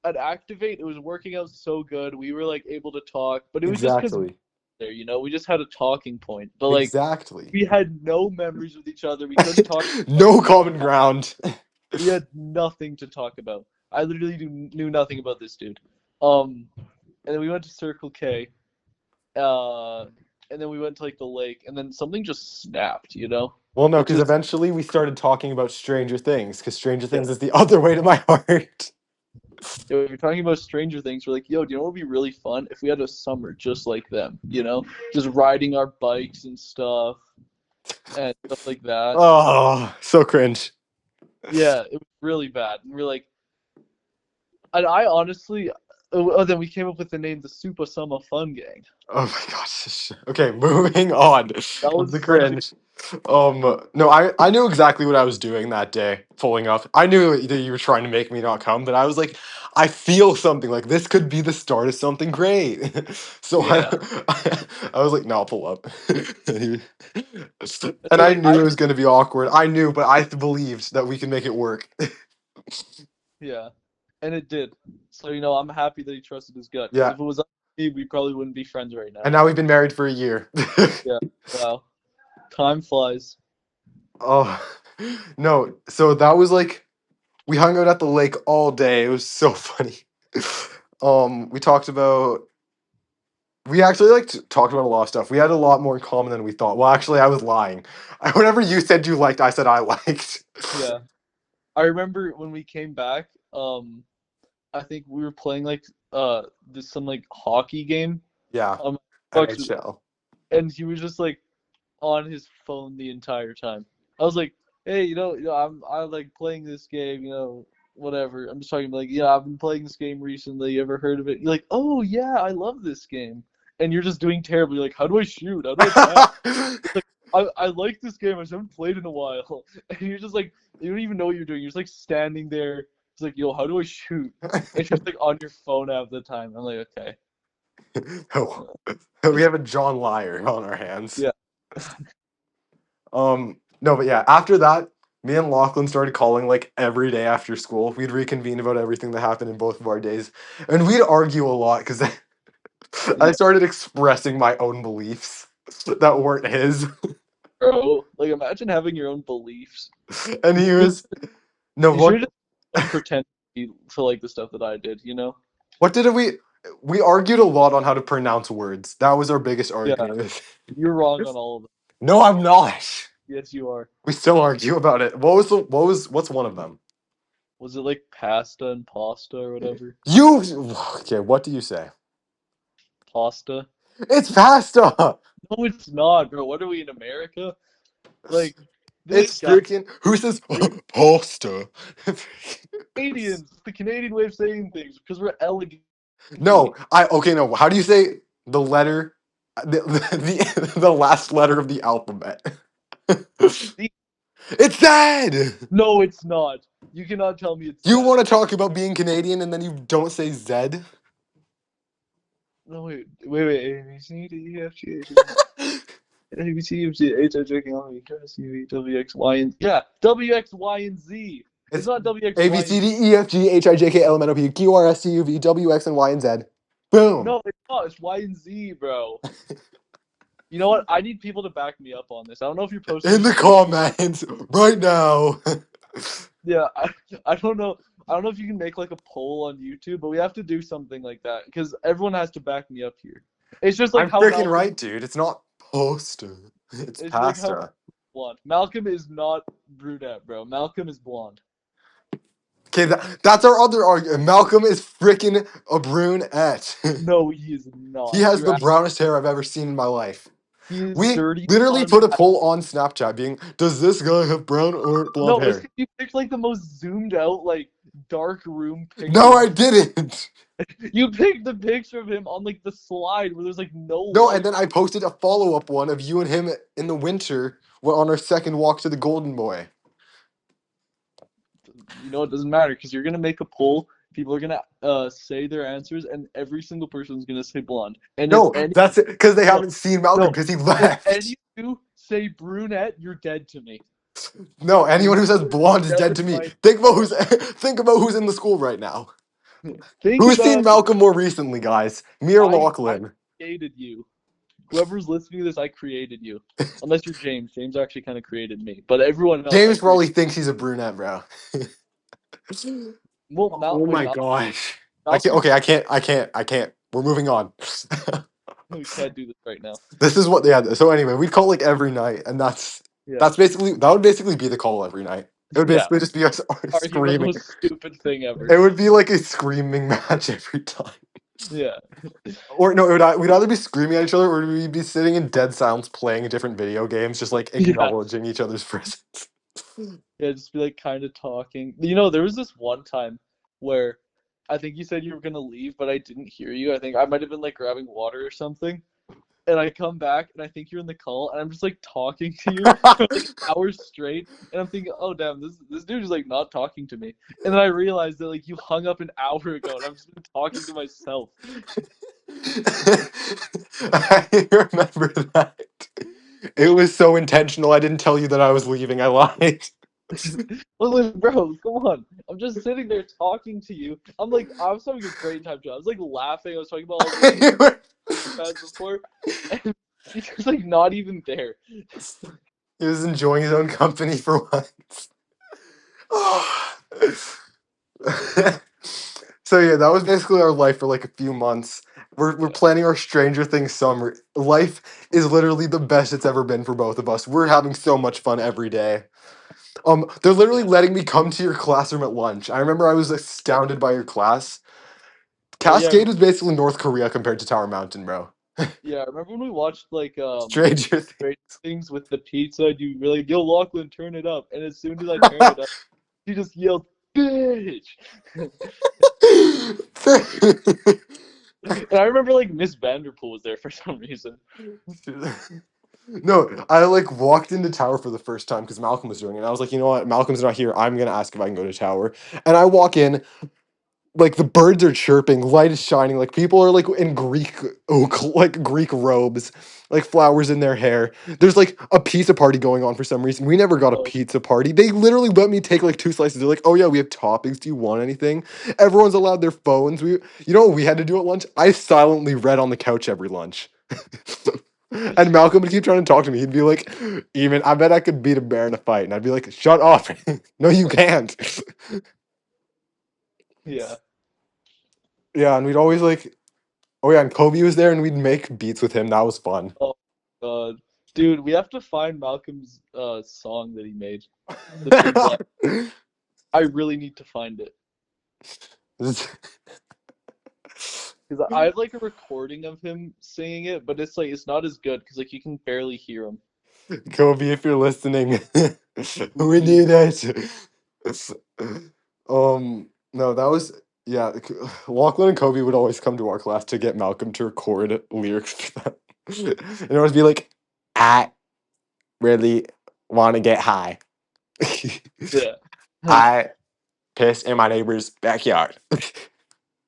[SPEAKER 2] at Activate, it was working out so good. We were like able to talk, but it was just because
[SPEAKER 1] Exactly.
[SPEAKER 2] there. We just had a talking point. But like
[SPEAKER 1] Exactly.
[SPEAKER 2] we had no memories with each other. We couldn't talk.
[SPEAKER 1] No common ground.
[SPEAKER 2] We had nothing to talk about. I literally knew nothing about this dude. Um, and then we went to Circle K. Uh, and then we went to like the lake, and then something just snapped.
[SPEAKER 1] Well, no,
[SPEAKER 2] It
[SPEAKER 1] because
[SPEAKER 2] just
[SPEAKER 1] eventually we started talking about Stranger Things, because Stranger
[SPEAKER 2] yeah.
[SPEAKER 1] Things is the other way to my heart.
[SPEAKER 2] If you're talking about Stranger Things, we're like, yo, do you know what would be really fun if we had a summer just like them? Just riding our bikes and stuff like that.
[SPEAKER 1] Oh, so cringe.
[SPEAKER 2] Yeah, it was really bad. And we're like, and I honestly, then we came up with the name the Super Summer Fun Gang.
[SPEAKER 1] Oh my gosh. Okay, moving on
[SPEAKER 2] That
[SPEAKER 1] from
[SPEAKER 2] was
[SPEAKER 1] the
[SPEAKER 2] such a
[SPEAKER 1] cringe. No, I knew exactly what I was doing that day, pulling up. I knew that you were trying to make me not come, but I was like, I feel something like this could be the start of something great. So
[SPEAKER 2] yeah.
[SPEAKER 1] I was like, no, I'll pull up. And
[SPEAKER 2] So
[SPEAKER 1] I
[SPEAKER 2] like
[SPEAKER 1] knew it was going to be awkward. I knew, but I believed that we could make it work.
[SPEAKER 2] yeah, and it did. So I'm happy that he trusted his gut because
[SPEAKER 1] Yeah,
[SPEAKER 2] if it was up to me, we probably wouldn't be friends right now.
[SPEAKER 1] and now we've been married for a year.
[SPEAKER 2] Yeah. Wow. Time flies.
[SPEAKER 1] Oh, no. So that was like we hung out at the lake all day. It was so funny. We talked about we actually talked about a lot of stuff. We had a lot more in common than we thought. Well, actually, I was lying. Whatever you said you liked, I said I liked.
[SPEAKER 2] Yeah. I remember when we came back, I think we were playing like this some like hockey game.
[SPEAKER 1] Yeah,
[SPEAKER 2] Bucks,
[SPEAKER 1] NHL.
[SPEAKER 2] and he was just like on his phone the entire time. I was like, hey, I like playing this game, whatever. I'm just talking like, yeah, I've been playing this game recently. You ever heard of it? You're like, oh yeah, I love this game. And you're just doing terribly. Like, how do I shoot? How do I pass? Like, I like this game. I just haven't played in a while. And you're just like, you don't even know what you're doing. You're just like standing there. It's like, yo, how do I shoot? And you're just like on your phone half the time. I'm like, okay.
[SPEAKER 1] Oh, we have a John Liar on our hands.
[SPEAKER 2] Yeah.
[SPEAKER 1] No, but yeah, after that, me and Lachlan started calling like every day after school. We'd reconvene about everything that happened in both of our days, and we'd argue a lot because I
[SPEAKER 2] Yeah.
[SPEAKER 1] started expressing my own beliefs that weren't his,
[SPEAKER 2] Bro, like imagine having your own beliefs.
[SPEAKER 1] and
[SPEAKER 2] You
[SPEAKER 1] he
[SPEAKER 2] should
[SPEAKER 1] was no
[SPEAKER 2] you should
[SPEAKER 1] what
[SPEAKER 2] just like pretend to like the stuff that I did.
[SPEAKER 1] what did we? We argued a lot on how to pronounce words. That was our biggest
[SPEAKER 2] Yeah,
[SPEAKER 1] argument.
[SPEAKER 2] you're wrong on all of them.
[SPEAKER 1] No, I'm not.
[SPEAKER 2] Yes, you are.
[SPEAKER 1] We still argue about it. What's one of them?
[SPEAKER 2] Was it like pasta and pasta or whatever?
[SPEAKER 1] You okay, what do you say?
[SPEAKER 2] Pasta?
[SPEAKER 1] It's pasta.
[SPEAKER 2] No, it's not, bro. What are we in America? Like, this
[SPEAKER 1] It's
[SPEAKER 2] guy,
[SPEAKER 1] freaking who says
[SPEAKER 2] like,
[SPEAKER 1] pasta?
[SPEAKER 2] Canadians. It's the Canadian way of saying things because we're elegant.
[SPEAKER 1] No, I okay, no. How do you say the letter the last letter of the alphabet? It's dead.
[SPEAKER 2] No, it's not. You cannot tell me it's
[SPEAKER 1] You
[SPEAKER 2] that.
[SPEAKER 1] want to talk about being Canadian and then you don't say Zed?
[SPEAKER 2] No, wait. A, B, C, D, E, F, G, H, A, B, C, D, E, H, I, J, K, L, M, N, O, P, Q, R, S, T, U, V, W, X, Y, and yeah, W, X, Y, and Z. It's
[SPEAKER 1] It's
[SPEAKER 2] not W, X,
[SPEAKER 1] A B
[SPEAKER 2] Y,
[SPEAKER 1] C
[SPEAKER 2] and
[SPEAKER 1] D
[SPEAKER 2] Z.
[SPEAKER 1] E F G H I J K L M N O P Q R S T U V W X and Y and Z. Boom.
[SPEAKER 2] No, it's not. It's Y and Z, bro. You know what? I need people to back me up on this. I don't know if you're posting
[SPEAKER 1] In the
[SPEAKER 2] screen.
[SPEAKER 1] comments right now.
[SPEAKER 2] Yeah, I don't know. I don't know if you can make like a poll on YouTube, but we have to do something like that because everyone has to back me up here. It's just like
[SPEAKER 1] I'm
[SPEAKER 2] how
[SPEAKER 1] freaking
[SPEAKER 2] Malcolm.
[SPEAKER 1] right, dude. It's not poster. It's
[SPEAKER 2] It's like how
[SPEAKER 1] pasta.
[SPEAKER 2] blonde. Malcolm is not brunette, bro. Malcolm is blonde.
[SPEAKER 1] Okay, that's our other argument. Malcolm is freaking a brunette.
[SPEAKER 2] No, he is
[SPEAKER 1] He
[SPEAKER 2] not.
[SPEAKER 1] has
[SPEAKER 2] You're
[SPEAKER 1] the brownest hair I've ever seen in my life.
[SPEAKER 2] he is
[SPEAKER 1] We
[SPEAKER 2] dirty
[SPEAKER 1] literally
[SPEAKER 2] on
[SPEAKER 1] put a
[SPEAKER 2] pat.
[SPEAKER 1] poll on Snapchat being, does this guy have brown or blonde
[SPEAKER 2] No, it's
[SPEAKER 1] hair?
[SPEAKER 2] 'cause you picked like the most zoomed out, like dark room
[SPEAKER 1] No,
[SPEAKER 2] picture.
[SPEAKER 1] I didn't.
[SPEAKER 2] You picked the picture of him on like the slide where there's like no
[SPEAKER 1] No, and
[SPEAKER 2] light.
[SPEAKER 1] then I posted a follow up one of you and him in the winter on our second walk to the Golden Boy.
[SPEAKER 2] You know, it doesn't matter because you're gonna make a poll. People are gonna say their answers, and every single person's gonna say blonde. And if
[SPEAKER 1] No,
[SPEAKER 2] any
[SPEAKER 1] that's it, because they
[SPEAKER 2] no
[SPEAKER 1] haven't seen Malcolm
[SPEAKER 2] no
[SPEAKER 1] because he
[SPEAKER 2] if
[SPEAKER 1] left.
[SPEAKER 2] any of you say brunette, you're dead to me.
[SPEAKER 1] No,
[SPEAKER 2] You're
[SPEAKER 1] anyone who says blonde is
[SPEAKER 2] never
[SPEAKER 1] dead to me.
[SPEAKER 2] mind.
[SPEAKER 1] Think about
[SPEAKER 2] No,
[SPEAKER 1] who's think about who's in the school right now.
[SPEAKER 2] think
[SPEAKER 1] Who's seen
[SPEAKER 2] about
[SPEAKER 1] Malcolm more recently, guys? Me or
[SPEAKER 2] I
[SPEAKER 1] Lachlan?
[SPEAKER 2] created you. Whoever's listening to this, I created you. Unless you're James. James actually kind of created me, but everyone else I
[SPEAKER 1] James
[SPEAKER 2] created.
[SPEAKER 1] probably thinks he's a brunette, bro.
[SPEAKER 2] Well,
[SPEAKER 1] Oh my
[SPEAKER 2] Malcolm.
[SPEAKER 1] gosh. I can't.
[SPEAKER 2] Malcolm
[SPEAKER 1] Okay, I can't. We're moving on.
[SPEAKER 2] we can't do this right now.
[SPEAKER 1] This is what they had. So anyway, we'd call like every night, and
[SPEAKER 2] Yeah,
[SPEAKER 1] that would basically be the call every night. It would
[SPEAKER 2] yeah.
[SPEAKER 1] basically just be us
[SPEAKER 2] Argue about the
[SPEAKER 1] screaming.
[SPEAKER 2] most stupid thing ever.
[SPEAKER 1] It would be like a screaming match every time.
[SPEAKER 2] Yeah.
[SPEAKER 1] Or no, we'd either be screaming at each other or we'd be sitting in dead silence playing different video games, just like
[SPEAKER 2] Yeah.
[SPEAKER 1] acknowledging each other's presence.
[SPEAKER 2] Yeah, just be like kind of talking. You know, there was this one time where I think you said you were gonna leave, but I didn't hear you. I think I might have been like grabbing water or something. And I come back and I think you're in the call and I'm just like talking to you for like hours straight. And I'm thinking, oh damn, this dude is like not talking to me. And then I realized that like you hung up an hour ago and I've just been talking to myself.
[SPEAKER 1] I remember that. It was so intentional. I didn't tell you that I was leaving. I lied.
[SPEAKER 2] Well, bro, come on. I'm just sitting there talking to you. I was having a great time, John. I was like laughing. I was talking about all the shit
[SPEAKER 1] You were-
[SPEAKER 2] I've had before. And he's just like not even there.
[SPEAKER 1] he was enjoying his own company for once. So yeah, that was basically our life for like a few months. We're
[SPEAKER 2] Yeah.
[SPEAKER 1] planning our Stranger Things summer. Life is literally the best it's ever been for both of us. We're having so much fun every day. They're literally
[SPEAKER 2] Yeah.
[SPEAKER 1] letting me come to your classroom at lunch. I remember I was astounded by your class.
[SPEAKER 2] Oh yeah,
[SPEAKER 1] Cascade was basically North Korea compared to Tower Mountain, bro.
[SPEAKER 2] yeah. Remember when we watched like
[SPEAKER 1] Stranger
[SPEAKER 2] Great Things with the pizza? And you were like, "Yo, Lachlan, turn it up!" And as soon as I turned it up, she just yelled, "Bitch!"
[SPEAKER 1] Things.
[SPEAKER 2] And I remember like Miss Vanderpool was there for some reason.
[SPEAKER 1] No, I like walked into Tower for the first time because Malcolm was doing it. And I was like, you know what? Malcolm's not here. I'm gonna ask if I can go to Tower. And I walk in, like the birds are chirping, light is shining, like people are like in Greek oak, like Greek robes, like flowers in their hair. There's like a pizza party going on for some reason. We never got a
[SPEAKER 2] Oh,
[SPEAKER 1] pizza party. They literally let me take like two slices. They're like, oh yeah, we have toppings. Do you want anything? Everyone's allowed their phones. You know what we had to do at lunch? I silently read on the couch every lunch. And Malcolm would keep trying to talk to me. He'd be like, even I bet I could beat a bear in a fight. And I'd be like, shut up. No, you can't.
[SPEAKER 2] yeah.
[SPEAKER 1] Yeah, and we'd always like Oh yeah, and Kobe was there, and we'd make beats with him. That was fun.
[SPEAKER 2] Oh God, dude, we have to find Malcolm's song that he made, the Big Black. I really need to find it because I have like a recording of him singing it, but it's like it's not as good because like you can barely hear him.
[SPEAKER 1] Kobe, if you're listening, we
[SPEAKER 2] Please.
[SPEAKER 1] need it. No, that was yeah. Lachlan and Kobe would always come to our class to get Malcolm to record lyrics for them, and it would be like, "I really want to get high.
[SPEAKER 2] Yeah.
[SPEAKER 1] I piss in my neighbor's backyard."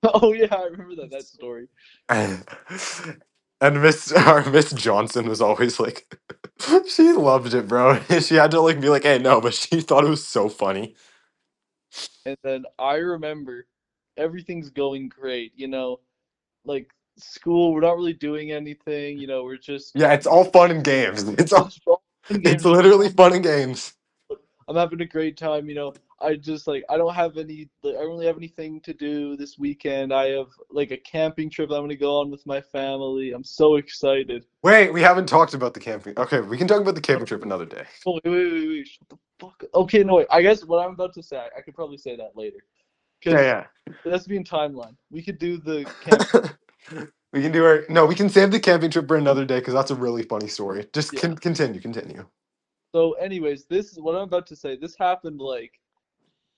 [SPEAKER 2] Oh yeah, I remember that story.
[SPEAKER 1] And Miss Johnson was always like, she loved it, bro. She had to like be like, "Hey, no," but she thought it was so funny.
[SPEAKER 2] And then I remember everything's going great, like school, we're not really doing anything, we're just
[SPEAKER 1] Yeah, it's all fun and games.
[SPEAKER 2] it's fun
[SPEAKER 1] It's
[SPEAKER 2] games, we're just
[SPEAKER 1] literally fun and games.
[SPEAKER 2] I'm having a great time, I just like I don't have any like, I don't really have anything to do this weekend. I have like a camping trip I'm gonna go on with my family. I'm so excited.
[SPEAKER 1] Wait, we haven't talked about the camping. Okay, we can talk about the camping trip another day.
[SPEAKER 2] Oh, wait, shut the fuck up. Okay, no wait. I guess what I'm about to say, I could probably say that later. Because
[SPEAKER 1] Yeah,
[SPEAKER 2] that's being timeline. We could do the camp.
[SPEAKER 1] yeah. We can do our no. We can save the camping trip for another day because that's a really funny story. Just
[SPEAKER 2] Yeah.
[SPEAKER 1] continue.
[SPEAKER 2] So, anyways, this is what I'm about to say. This happened like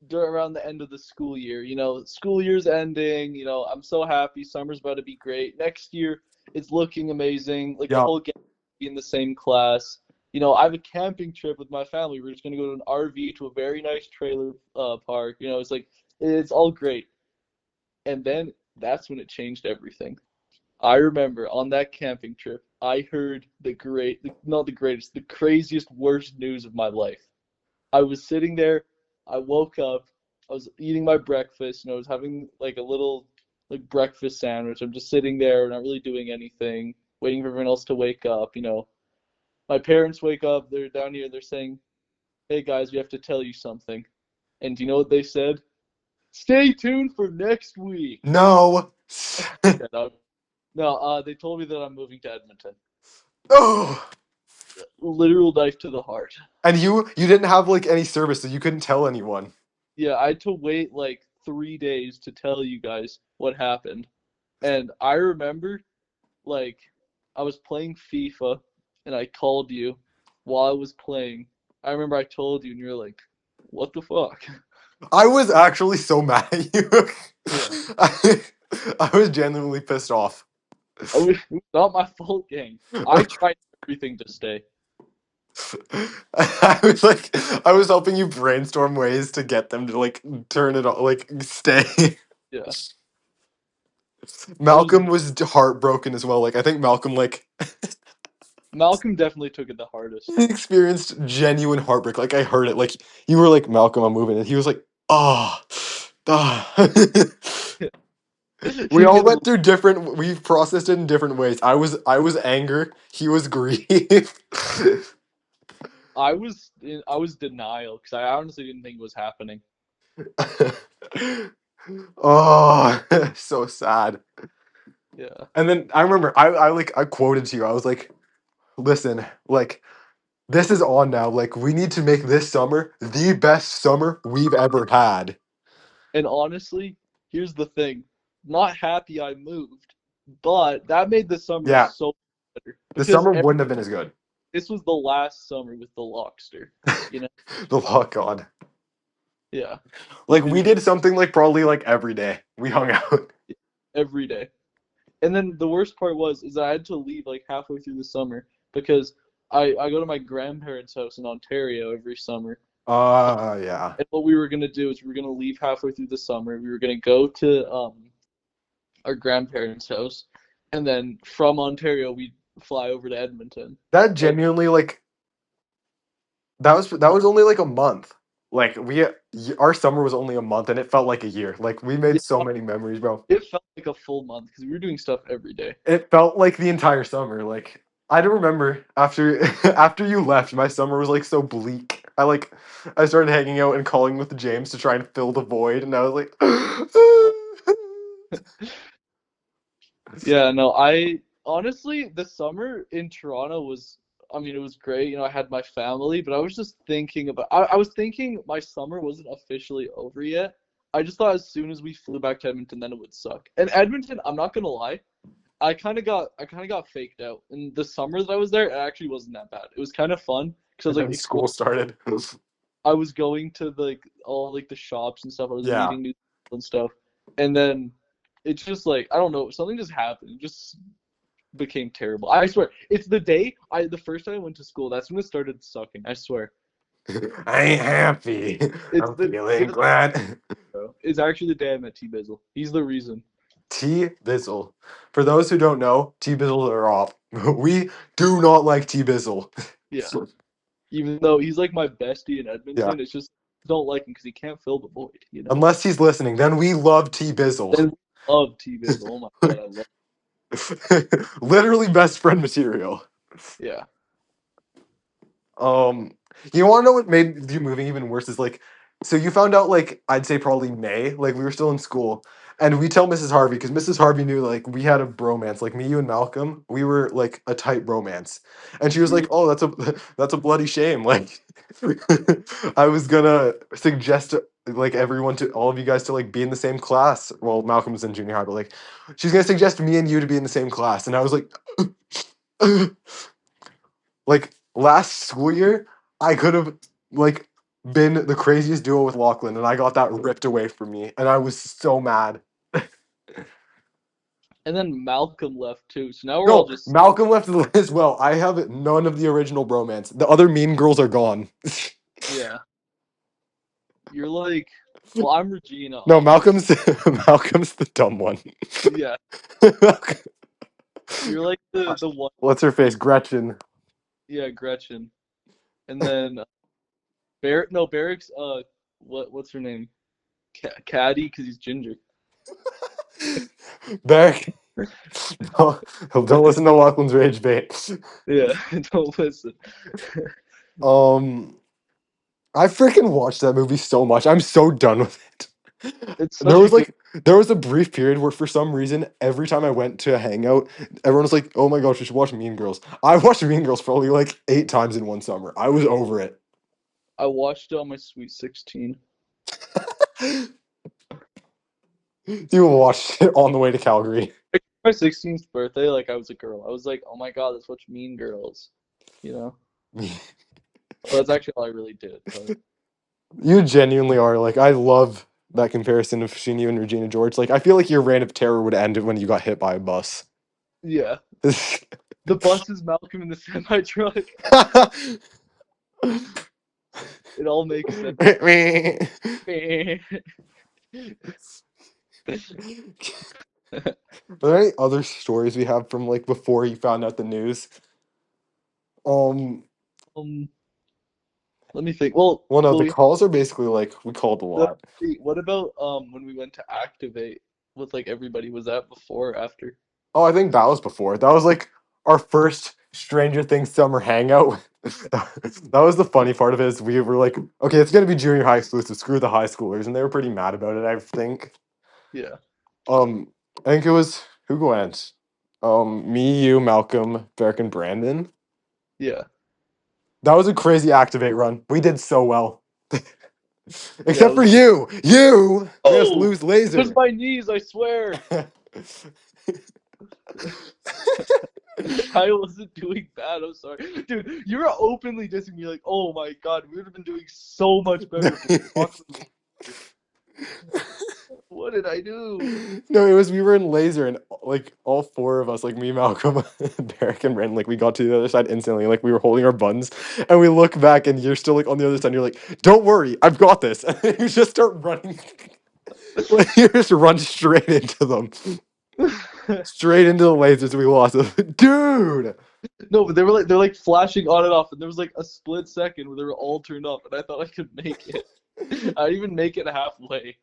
[SPEAKER 2] during around the end of the school year. School year's ending. I'm so happy. Summer's about to be great. Next year, it's looking amazing. Like the
[SPEAKER 1] Yeah.
[SPEAKER 2] whole gang will be in the same class. I have a camping trip with my family. We're just gonna go to an RV to a very nice trailer park. It's like it's all great. And then that's when it changed everything. I remember on that camping trip, I heard not the greatest, the craziest, worst news of my life. I was sitting there, I woke up, I was eating my breakfast, I was having like a little like breakfast sandwich. I'm just sitting there, not really doing anything, waiting for everyone else to wake up. My parents wake up, they're down here, they're saying, "Hey guys, we have to tell you something." And do you know what they said? Stay tuned for next week.
[SPEAKER 1] No.
[SPEAKER 2] Yeah, no, they told me that I'm moving to Edmonton.
[SPEAKER 1] Oh.
[SPEAKER 2] Literal knife to the heart.
[SPEAKER 1] And you didn't have like any service, so you couldn't tell anyone.
[SPEAKER 2] Yeah, I had to wait like 3 days to tell you guys what happened. And I remember, like, I was playing FIFA and I called you while I was playing. I remember I told you and you're like, what the fuck?
[SPEAKER 1] I was actually so mad at you.
[SPEAKER 2] Yeah.
[SPEAKER 1] I, I was genuinely pissed off.
[SPEAKER 2] It was not my fault, gang. I tried everything to stay.
[SPEAKER 1] I was like, I was helping you brainstorm ways to get them to like turn it on, like stay.
[SPEAKER 2] Yeah. It was
[SPEAKER 1] Malcolm was heartbroken as well. Like, I think Malcolm like
[SPEAKER 2] Malcolm definitely took it the hardest.
[SPEAKER 1] experienced genuine heartbreak. Like, I heard it. Like, you were like, "Malcolm, I'm moving," and he was like, "Oh, ah." We
[SPEAKER 2] He
[SPEAKER 1] all
[SPEAKER 2] made
[SPEAKER 1] went through different. We processed it in different ways. I was anger. He was grief.
[SPEAKER 2] I was denial because I honestly didn't think it was happening.
[SPEAKER 1] Oh, so sad.
[SPEAKER 2] Yeah.
[SPEAKER 1] And then I remember I quoted to you. I was like, "Listen, like this is on now. Like we need to make this summer the best summer we've ever had."
[SPEAKER 2] And honestly, here's the thing. Not happy I moved, but that made the summer
[SPEAKER 1] Yeah,
[SPEAKER 2] so better
[SPEAKER 1] the
[SPEAKER 2] because
[SPEAKER 1] summer wouldn't have been as good.
[SPEAKER 2] this was the last summer with the Lockster, you know?
[SPEAKER 1] The oh God.
[SPEAKER 2] Yeah.
[SPEAKER 1] Like
[SPEAKER 2] Because
[SPEAKER 1] we did something like probably like every day. We hung out.
[SPEAKER 2] every day. And then the worst part is I had to leave like halfway through the summer because I go to my grandparents' house in Ontario every summer.
[SPEAKER 1] Yeah.
[SPEAKER 2] And what we were gonna do is we were gonna leave halfway through the summer. We were gonna go to our grandparents' house, and then from Ontario we'd fly over to Edmonton.
[SPEAKER 1] That
[SPEAKER 2] And
[SPEAKER 1] genuinely like that was only like a month. Like our summer was only a month and it felt like a year. Like we
[SPEAKER 2] yeah,
[SPEAKER 1] made so many memories, bro.
[SPEAKER 2] it felt like a full month because we were doing stuff every day.
[SPEAKER 1] It felt like the entire summer. Like I don't remember after after you left, my summer was like so bleak. I started hanging out and calling with James to try and fill the void, and I was like,
[SPEAKER 2] Yeah, no, I honestly, the summer in Toronto was, I mean, it was great. I had my family, but I was just thinking about, I was thinking my summer wasn't officially over yet. I just thought as soon as we flew back to Edmonton, then it would suck. And Edmonton, I'm not gonna lie, I kind of got faked out. And the summer that I was there, it actually wasn't that bad. It was kind of fun because I was
[SPEAKER 1] And
[SPEAKER 2] like
[SPEAKER 1] then
[SPEAKER 2] exploring.
[SPEAKER 1] school started.
[SPEAKER 2] I was going to like all like the shops and stuff. I was
[SPEAKER 1] Yeah.
[SPEAKER 2] meeting new people and stuff. And then it's just like I don't know, something just happened. It just became terrible. I swear, it's the first time I went to school. That's when it started sucking. I swear,
[SPEAKER 1] I ain't happy.
[SPEAKER 2] it's
[SPEAKER 1] I'm
[SPEAKER 2] the day
[SPEAKER 1] feeling
[SPEAKER 2] that
[SPEAKER 1] glad.
[SPEAKER 2] it's actually the day I met T Bizzle. He's the reason.
[SPEAKER 1] T Bizzle. For those who don't know, T Bizzle are off. We do not like T Bizzle.
[SPEAKER 2] Yeah, even though he's like my bestie in
[SPEAKER 1] Yeah.
[SPEAKER 2] Edmonton, it's just don't like him because he can't fill the void.
[SPEAKER 1] Unless he's listening, then we love T Bizzle.
[SPEAKER 2] Then love T Bizzle. Oh my god, I love.
[SPEAKER 1] Literally best friend material.
[SPEAKER 2] Yeah.
[SPEAKER 1] Um, you want to know what made you moving even worse is like, so you found out like I'd say probably May, like we were still in school, and we tell Mrs. Harvey because Mrs. Harvey knew like we had a bromance, like me, you, and Malcolm, we were like a tight bromance, and she was
[SPEAKER 2] Mhm.
[SPEAKER 1] like, "Oh, that's a that's a bloody shame." Like, I was gonna suggest to, like everyone to all of you guys to like be in the same class. Well, Malcolm's in junior high, but like she's gonna suggest me and you to be in the same class, and I was like. Like last school year, I could have like been the craziest duo with Lachlan, and I got that ripped away from me, and I was so mad.
[SPEAKER 2] And then Malcolm left too, so now we're all
[SPEAKER 1] No,
[SPEAKER 2] just
[SPEAKER 1] Malcolm left as well. I have none of the original bromance. The other mean girls are gone.
[SPEAKER 2] yeah. You're like, well, I'm Regina,
[SPEAKER 1] No,
[SPEAKER 2] obviously.
[SPEAKER 1] Malcolm's Malcolm's the dumb one.
[SPEAKER 2] Yeah, you're like the one.
[SPEAKER 1] What's her face? Gretchen.
[SPEAKER 2] Yeah, Gretchen. And then Barrett. No, Barrick's what's her name? Caddy, because he's ginger.
[SPEAKER 1] Beck. Don't listen to Lachlan's rage bait.
[SPEAKER 2] Yeah, don't listen.
[SPEAKER 1] Um, I freaking watched that movie so much. I'm so done with it.
[SPEAKER 2] It's
[SPEAKER 1] There
[SPEAKER 2] such a
[SPEAKER 1] was
[SPEAKER 2] good.
[SPEAKER 1] like there was a brief period where for some reason every time I went to a hangout, everyone was like, "Oh my gosh, we should watch Mean Girls." I watched Mean Girls probably like 8 times in one summer. I was over it.
[SPEAKER 2] I watched it on my Sweet 16.
[SPEAKER 1] You watched it on the way to Calgary.
[SPEAKER 2] My 16th birthday, like I was a girl. I was like, oh my god, let's watch Mean Girls. You know, well, that's actually all I really did. But
[SPEAKER 1] You genuinely are like I love that comparison of Sheeny and Regina George. Like I feel like your reign of terror would end when you got hit by a bus.
[SPEAKER 2] yeah, the bus is Malcolm in the semi truck. It all makes sense.
[SPEAKER 1] Are there any other stories we have from like before you found out the news? Um,
[SPEAKER 2] um, let me think. Well,
[SPEAKER 1] well, no,
[SPEAKER 2] well,
[SPEAKER 1] the calls are basically like we called a
[SPEAKER 2] the,
[SPEAKER 1] lot.
[SPEAKER 2] what about when we went to activate with like everybody? Was that before or after?
[SPEAKER 1] Oh, I think that was before. That was like our first Stranger Things summer hangout. That was the funny part of it. Is we were like, okay, it's gonna be junior high exclusive. Screw the high schoolers, and they were pretty mad about it. I think.
[SPEAKER 2] Yeah,
[SPEAKER 1] Um, I think it was who went. Me, you, Malcolm, Derek, and Brandon.
[SPEAKER 2] yeah,
[SPEAKER 1] That was a crazy activate run. We did so well.
[SPEAKER 2] yeah. It
[SPEAKER 1] Except for
[SPEAKER 2] was.
[SPEAKER 1] you. You made us
[SPEAKER 2] Oh,
[SPEAKER 1] lose
[SPEAKER 2] it was
[SPEAKER 1] laser.
[SPEAKER 2] my knees. I swear. I wasn't doing bad. I'm sorry, dude. You were openly dissing me, like, "Oh my god, we would have been doing so much better if we walked." What did I do?
[SPEAKER 1] No, it was we were in laser and like all four of us, like me, Malcolm, Derek, and Ren, like we got to the other side instantly. Like we were holding our buns, and we look back, and you're still like on the other side. You're like, "Don't worry, I've got this." And you just start running. Like, you just run straight into them, straight into the lasers. We lost them, dude.
[SPEAKER 2] No, but they're like flashing on and off, and there was like a split second where they were all turned off, and I thought I could make it. I didn't even make it halfway.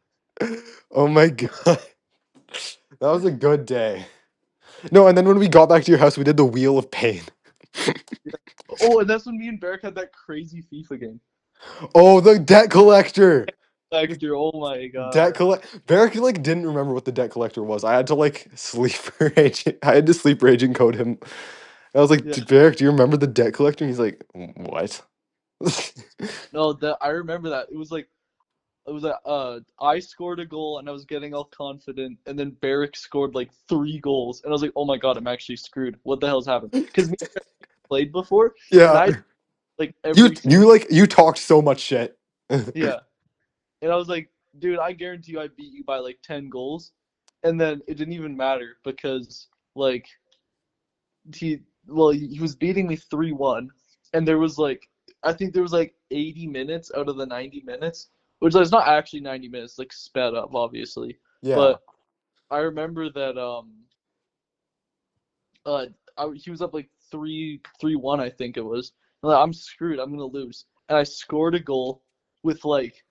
[SPEAKER 1] Oh my god, that was a good day. No, and then when we got back to your house, we did the wheel of pain.
[SPEAKER 2] Yeah. Oh, and that's when me and Barrick had that crazy FIFA game.
[SPEAKER 1] Oh, the debt collector.
[SPEAKER 2] collector. Oh my
[SPEAKER 1] Debt
[SPEAKER 2] god.
[SPEAKER 1] collect. Barrick like didn't remember what the debt collector was. I had to like sleeper agent. I had to sleeper agent code him. I was like,
[SPEAKER 2] Yeah.
[SPEAKER 1] Barrick, do you remember the debt collector? And he's like, what?
[SPEAKER 2] No, that I remember that. It was I scored a goal and I was getting all confident, and then Barrick scored like 3 goals, and I was like, oh my god, I'm actually screwed. What the hell's happened? Because me and Barrick played before, and
[SPEAKER 1] Yeah.
[SPEAKER 2] I like
[SPEAKER 1] You
[SPEAKER 2] every
[SPEAKER 1] you
[SPEAKER 2] single
[SPEAKER 1] like you talked so much shit.
[SPEAKER 2] yeah, and I was like, dude, I guarantee you I beat you by like 10 goals, and then it didn't even matter because like he was beating me 3-1, and there was like I think there was like 80 minutes out of the 90 minutes, which is not actually 90 minutes, like sped up obviously,
[SPEAKER 1] Yeah.
[SPEAKER 2] but I remember that uh he was up like 3-1, I think it was. I'm like, I'm screwed, I'm gonna lose, and I scored a goal with like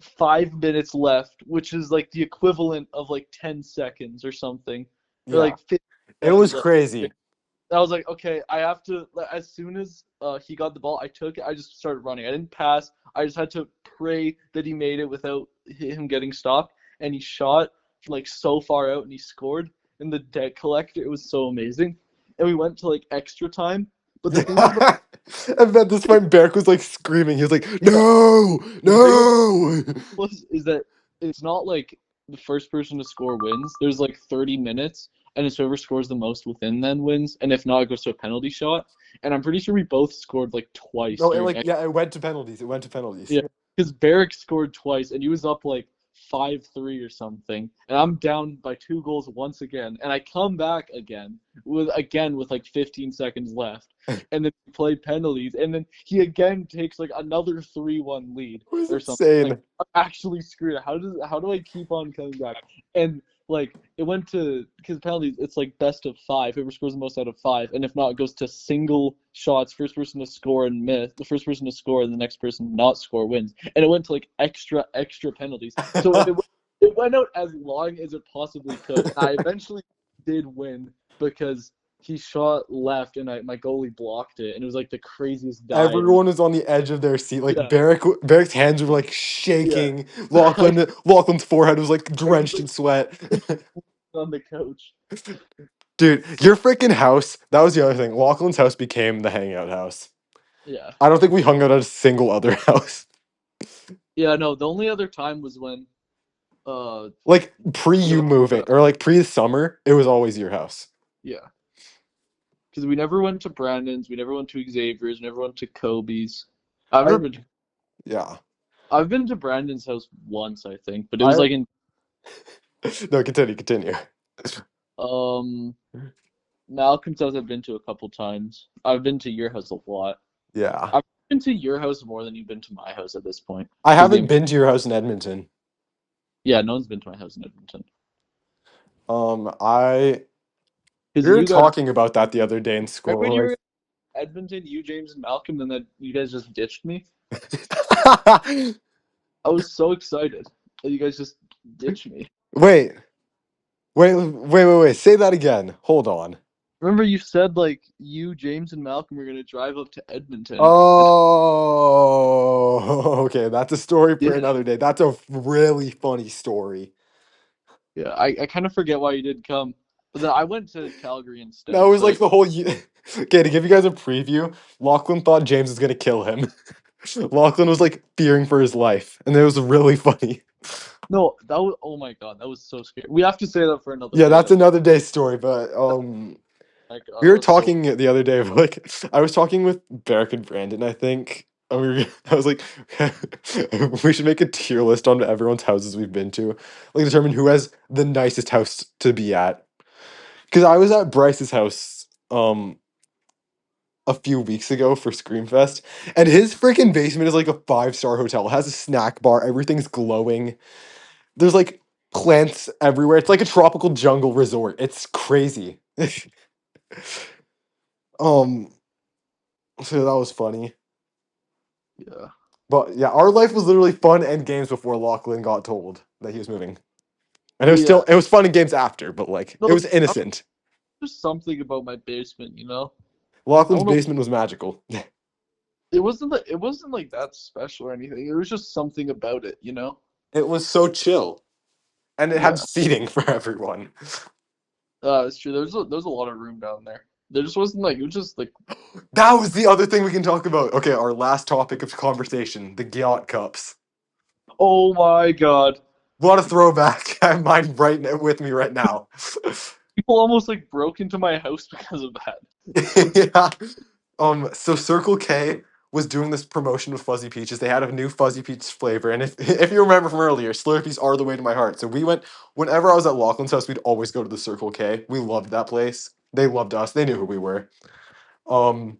[SPEAKER 2] 5 minutes left, which is like the equivalent of like 10 seconds or something, or
[SPEAKER 1] Yeah.
[SPEAKER 2] like 50
[SPEAKER 1] It was
[SPEAKER 2] seconds left.
[SPEAKER 1] crazy.
[SPEAKER 2] I was like, okay, I have to. Like, as soon as he got the ball, I took it. I just started running. I didn't pass. I just had to pray that he made it without him getting stopped. And he shot like so far out, and he scored in the debt collector. It was so amazing. And we went to like extra time. But the thing about
[SPEAKER 1] And at this point, Barrick was like screaming. He was like,
[SPEAKER 2] yeah,
[SPEAKER 1] no,
[SPEAKER 2] the thing about
[SPEAKER 1] no.
[SPEAKER 2] was is that it's not like the first person to score wins. There's like 30 minutes, and it's whoever scores the most within then wins. And if not, it goes to a penalty shot. And I'm pretty sure we both scored like twice
[SPEAKER 1] No, it
[SPEAKER 2] during
[SPEAKER 1] like yeah, it went to penalties. It went to penalties.
[SPEAKER 2] yeah, because Barrick scored twice, and he was up like 5-3 or something, and I'm down by 2 goals once again, and I come back again with like 15 seconds left, and then we play penalties, and then he again takes like another 3-1 lead
[SPEAKER 1] It was
[SPEAKER 2] or something. Like
[SPEAKER 1] insane.
[SPEAKER 2] I'm actually screwed. How do I keep on coming back? And like it went to because penalties, it's like best of five. Whoever scores the most out of five, and if not, it goes to single shots. First person to score and miss. The first person to score and the next person not score wins. And it went to like extra penalties. So it went out as long as it possibly could. And I eventually did win because he shot left and my goalie blocked it, and it was like the craziest dive.
[SPEAKER 1] Everyone was on the edge of their seat. Like
[SPEAKER 2] Yeah,
[SPEAKER 1] Barrick's hands were like
[SPEAKER 2] yeah.
[SPEAKER 1] shaking.
[SPEAKER 2] I,
[SPEAKER 1] Lachlan's forehead was like
[SPEAKER 2] I was
[SPEAKER 1] drenched
[SPEAKER 2] like
[SPEAKER 1] in sweat.
[SPEAKER 2] on the couch.
[SPEAKER 1] Dude, your freaking house. That was the other thing. Lachlan's house became the hangout house.
[SPEAKER 2] Yeah.
[SPEAKER 1] I don't think we hung out at a single other house.
[SPEAKER 2] Yeah, no, the only other time was when
[SPEAKER 1] Like pre
[SPEAKER 2] we
[SPEAKER 1] you
[SPEAKER 2] were
[SPEAKER 1] moving or like pre summer, it was always your house.
[SPEAKER 2] yeah. Because we never went to Brandon's, we never went to Xavier's, never went to Kobe's. I've
[SPEAKER 1] I
[SPEAKER 2] never
[SPEAKER 1] re-
[SPEAKER 2] been to,
[SPEAKER 1] yeah.
[SPEAKER 2] I've been to Brandon's house once, I think, but it was
[SPEAKER 1] I
[SPEAKER 2] like in
[SPEAKER 1] no, continue.
[SPEAKER 2] um Malcolm's house I've been to a couple times. I've been to your house a lot.
[SPEAKER 1] Yeah.
[SPEAKER 2] I've been to your house more than you've been to my house at this point.
[SPEAKER 1] I
[SPEAKER 2] Because
[SPEAKER 1] haven't been to your house in Edmonton.
[SPEAKER 2] yeah, no one's been to my house in Edmonton.
[SPEAKER 1] I
[SPEAKER 2] Because
[SPEAKER 1] we were
[SPEAKER 2] you guys
[SPEAKER 1] talking about that the other day in
[SPEAKER 2] remember
[SPEAKER 1] school.
[SPEAKER 2] when you
[SPEAKER 1] We're
[SPEAKER 2] were in Edmonton, you, James, and Malcolm, and then you guys just ditched me?
[SPEAKER 1] like,
[SPEAKER 2] I was so excited that you guys just ditched me.
[SPEAKER 1] wait, wait. Say that again. Hold on.
[SPEAKER 2] Remember you said like you, James, and Malcolm were gonna drive up to Edmonton.
[SPEAKER 1] Oh, okay. That's a story for
[SPEAKER 2] Yeah,
[SPEAKER 1] another day. That's a really funny story.
[SPEAKER 2] yeah. I kind of forget why you didn't come, but then I went to Calgary
[SPEAKER 1] That
[SPEAKER 2] instead.
[SPEAKER 1] was
[SPEAKER 2] So
[SPEAKER 1] like the whole. Okay, to give you guys a preview, Lachlan thought James was gonna kill him. Lachlan was like fearing for his life, and it was really funny.
[SPEAKER 2] no, that was oh my god, that was so scary. We have to say that for another
[SPEAKER 1] Yeah,
[SPEAKER 2] day
[SPEAKER 1] that's
[SPEAKER 2] though.
[SPEAKER 1] another day story, but
[SPEAKER 2] My god,
[SPEAKER 1] we
[SPEAKER 2] that
[SPEAKER 1] were
[SPEAKER 2] was so
[SPEAKER 1] talking the other day of like I was talking with Barrick and Brandon, I think. And I was like, we should make a tier list on everyone's houses we've been to, like determine who has the nicest house to be at. Because I was at Bryce's house a few weeks ago for Screamfest, and his freaking basement is like a 5-star hotel. It has a snack bar, everything's glowing. There's like plants everywhere. It's like a tropical jungle resort. It's crazy. um, so that was funny.
[SPEAKER 2] yeah.
[SPEAKER 1] But yeah, our life was literally fun and games before Lachlan got told that he was moving. And
[SPEAKER 2] Well, yeah.
[SPEAKER 1] it was fun and games after, but like it
[SPEAKER 2] No,
[SPEAKER 1] was innocent.
[SPEAKER 2] there's something about my basement, you know. I
[SPEAKER 1] Lachlan's
[SPEAKER 2] don't know.
[SPEAKER 1] basement was magical.
[SPEAKER 2] it wasn't like that special or anything. It was just something about it, you know?
[SPEAKER 1] It was so chill, and it had
[SPEAKER 2] Yeah.
[SPEAKER 1] seating for everyone.
[SPEAKER 2] It's true. There was a lot of room down there. There just wasn't like it was just like
[SPEAKER 1] That was the other thing we can talk about. Okay, our last topic of conversation, the Gyat Cups.
[SPEAKER 2] oh my God.
[SPEAKER 1] What a throwback. I have mine with me right now.
[SPEAKER 2] People almost like broke into my house because of that.
[SPEAKER 1] Yeah. So Circle K was doing this promotion with Fuzzy Peaches. They had a new Fuzzy Peach flavor, and if you remember from earlier, Slurpees are the way to my heart. So we went whenever I was at Lachlan's house, we'd always go to the Circle K. We loved that place. They loved us. They knew who we were. Um,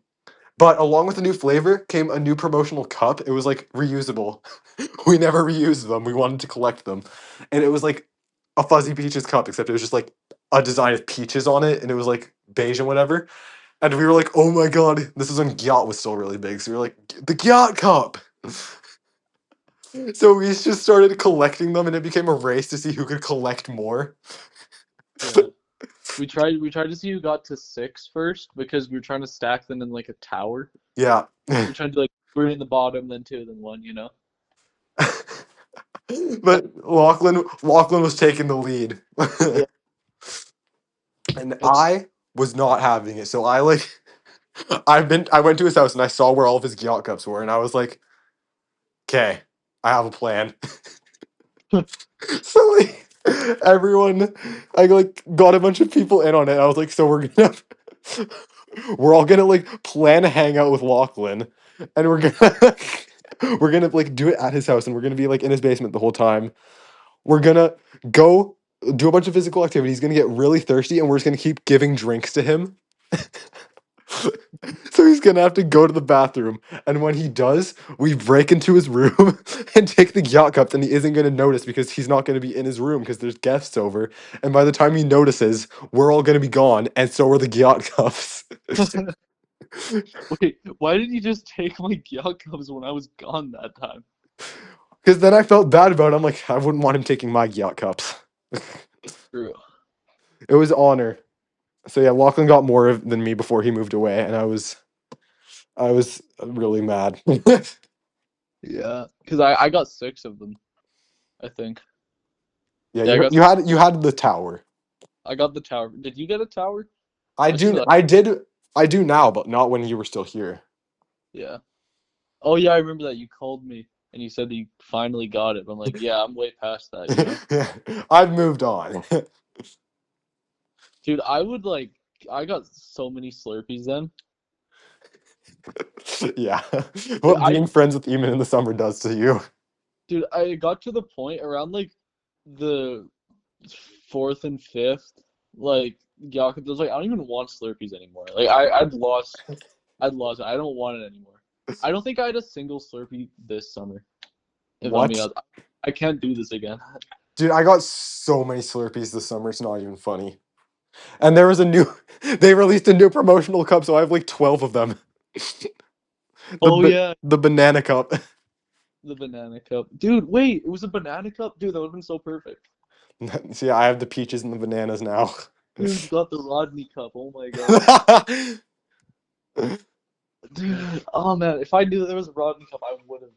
[SPEAKER 1] but along with the new flavor came a new promotional cup. It was like reusable. We never reused them. We wanted to collect them, and it was like a Fuzzy Peaches cup, except it was just like a design of peaches on it, and it was like beige and whatever. And we were like, oh my god, this is when Gyat was still really big. So we were like, the Gyat Cup! So we just started collecting them and it became a race to see who could collect more.
[SPEAKER 2] Yeah. We tried to see who got to six first because we were trying to stack them in like a tower.
[SPEAKER 1] Yeah.
[SPEAKER 2] We tried to like we're in the bottom, then two, then one, you know?
[SPEAKER 1] But Lachlan was taking the lead.
[SPEAKER 2] Yeah.
[SPEAKER 1] And
[SPEAKER 2] It's
[SPEAKER 1] I was not having it. So I went to his house and I saw where all of his Gyat Cups were, and I was like, okay, I have a plan. So like everyone, I like got a bunch of people in on it. I was like, so we're all gonna like plan a hangout with Lachlan, and we're gonna like do it at his house, and we're gonna be like in his basement the whole time. We're gonna go do a bunch of physical activity. He's gonna get really thirsty, and we're just gonna keep giving drinks to him. So he's gonna have to go to the bathroom, and when he does, we break into his room and take the yacht cups, and he isn't gonna notice because he's not gonna be in his room because there's guests over. And by the time he notices, we're all gonna be gone, and so are the yacht cups.
[SPEAKER 2] wait, why did you just take my Gyat Cubs when I was gone that time?
[SPEAKER 1] Because then I felt bad about it. I'm like, I wouldn't want him taking my yacht cups.
[SPEAKER 2] True.
[SPEAKER 1] It was honor. So yeah, Lachlan got more than me before he moved away, and I was really mad.
[SPEAKER 2] Yeah. Because I got six of them, I think.
[SPEAKER 1] Yeah,
[SPEAKER 2] Yeah, I got
[SPEAKER 1] you had the tower.
[SPEAKER 2] I got the tower. Did you get a tower?
[SPEAKER 1] I
[SPEAKER 2] I assume
[SPEAKER 1] do
[SPEAKER 2] that
[SPEAKER 1] I did I do now, but not when you were still here.
[SPEAKER 2] yeah. Oh yeah, I remember that you called me and you said that you finally got it. But I'm like, yeah, I'm way past that, you know?
[SPEAKER 1] Yeah, I've moved on.
[SPEAKER 2] Dude, I got so many Slurpees then.
[SPEAKER 1] Yeah,
[SPEAKER 2] Dude,
[SPEAKER 1] what being friends with Eamon in the summer does to you.
[SPEAKER 2] I got to the point around like the fourth and fifth, like Yakult was like, I don't even want Slurpees anymore. Like I'd lost it. I don't want it anymore. I don't think I had a single Slurpee this summer. If I'm being
[SPEAKER 1] What?
[SPEAKER 2] honest, I can't do this again.
[SPEAKER 1] Dude, I got so many Slurpees this summer, it's not even funny. And there was a new, they released a new promotional cup, so I have like 12 of them.
[SPEAKER 2] Oh yeah,
[SPEAKER 1] The banana cup.
[SPEAKER 2] the banana cup. Dude, wait, it was a banana cup? Dude, that would have been so perfect.
[SPEAKER 1] See, I have the peaches and the bananas now.
[SPEAKER 2] Dude, you got the Rodney cup. Oh my god. Dude, oh man, if I knew there was a Rodney cup, I would have.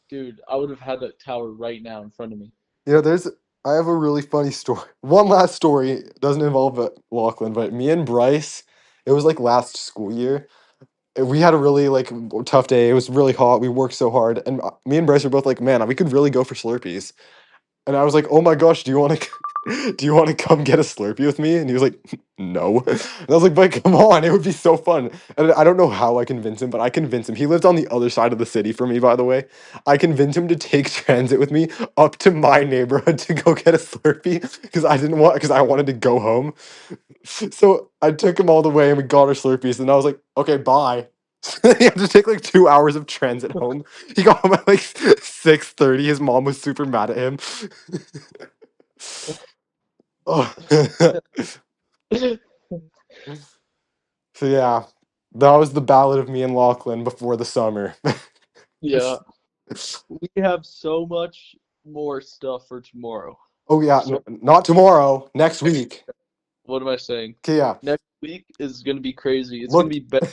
[SPEAKER 2] Dude, I would have had that tower right now in front of me.
[SPEAKER 1] You know, I have a really funny story. One last story doesn't involve Lachlan, but me and Bryce, it was like last school year. We had a really like tough day. It was really hot. We worked so hard, and me and Bryce were both like, "Man, we could really go for Slurpees." And I was like, "Oh my gosh, do you want to, do you want to come get a Slurpee with me?" And he was like, "No." And I was like, "But come on, it would be so fun." And I don't know how I convinced him, but I convinced him. He lived on the other side of the city from me, by the way. I convinced him to take transit with me up to my neighborhood to go get a Slurpee because I wanted to go home. So I took him all the way and we got our Slurpees, and I was like, "Okay, bye." He had to take like 2 hours of transit home. He got home at like 6:30. His mom was super mad at him. Oh. So yeah, that was the ballad of me and Lachlan before the summer.
[SPEAKER 2] Yeah, we have so much more stuff for tomorrow.
[SPEAKER 1] Oh yeah,
[SPEAKER 2] So
[SPEAKER 1] not tomorrow, next week.
[SPEAKER 2] what am I saying?
[SPEAKER 1] Okay, yeah.
[SPEAKER 2] Next week is gonna be crazy. It's gonna
[SPEAKER 1] Look,
[SPEAKER 2] be better.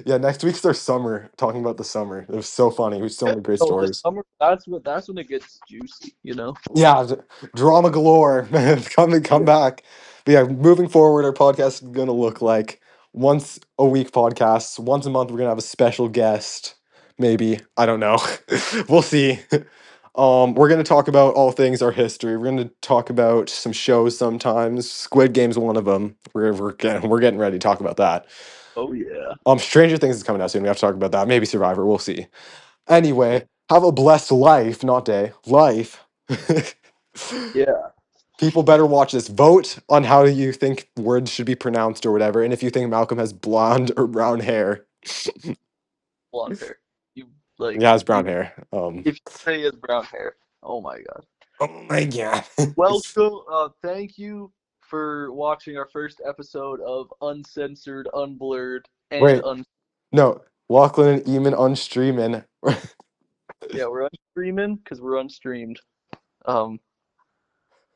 [SPEAKER 1] Yeah, next week's our summer, talking about the summer. It was so funny. We have so
[SPEAKER 2] Yeah.
[SPEAKER 1] many great
[SPEAKER 2] Oh, the
[SPEAKER 1] stories.
[SPEAKER 2] summer. That's when it gets juicy. You know.
[SPEAKER 1] Yeah, drama galore. Come back. But yeah, moving forward, our podcast is gonna look like once a week podcasts. Once a month, we're gonna have a special guest. Maybe, I don't know. We'll see. We're gonna talk about all things our history. We're gonna talk about some shows sometimes. Squid Game's one of them. We're getting ready to talk about that.
[SPEAKER 2] Oh yeah.
[SPEAKER 1] Stranger Things is coming out soon. We have to talk about that. Maybe Survivor. We'll see. Anyway, have a blessed life, not day. Life.
[SPEAKER 2] Yeah.
[SPEAKER 1] People better watch this. Vote on how you think words should be pronounced or whatever. And if you think Malcolm has blonde or brown hair,
[SPEAKER 2] Blonde hair. You like
[SPEAKER 1] he has brown
[SPEAKER 2] you
[SPEAKER 1] hair.
[SPEAKER 2] if you say he has brown hair. Oh my god.
[SPEAKER 1] Oh my god.
[SPEAKER 2] Well, so thank you for watching our first episode of Uncensored, Unblurred, and
[SPEAKER 1] Wait, no. Lachlan and Eamon unstreamin.
[SPEAKER 2] yeah, we're unstreaming because we're unstreamed. Um,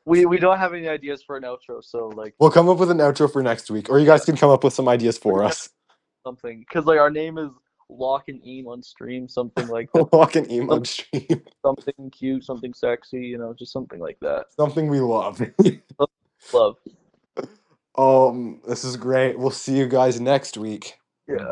[SPEAKER 2] we don't have any ideas for an outro, so like
[SPEAKER 1] We'll come up with an outro for next week, or you
[SPEAKER 2] yeah,
[SPEAKER 1] guys can come up with some ideas
[SPEAKER 2] we're
[SPEAKER 1] for
[SPEAKER 2] gonna
[SPEAKER 1] us.
[SPEAKER 2] something because like our name is Loch and Eam on stream, something like that.
[SPEAKER 1] Lach and Eam
[SPEAKER 2] Some,
[SPEAKER 1] unstream.
[SPEAKER 2] something cute, something sexy, you know, just something like that.
[SPEAKER 1] Something we love.
[SPEAKER 2] Love.
[SPEAKER 1] This is great. We'll see you guys next week.
[SPEAKER 2] Yeah.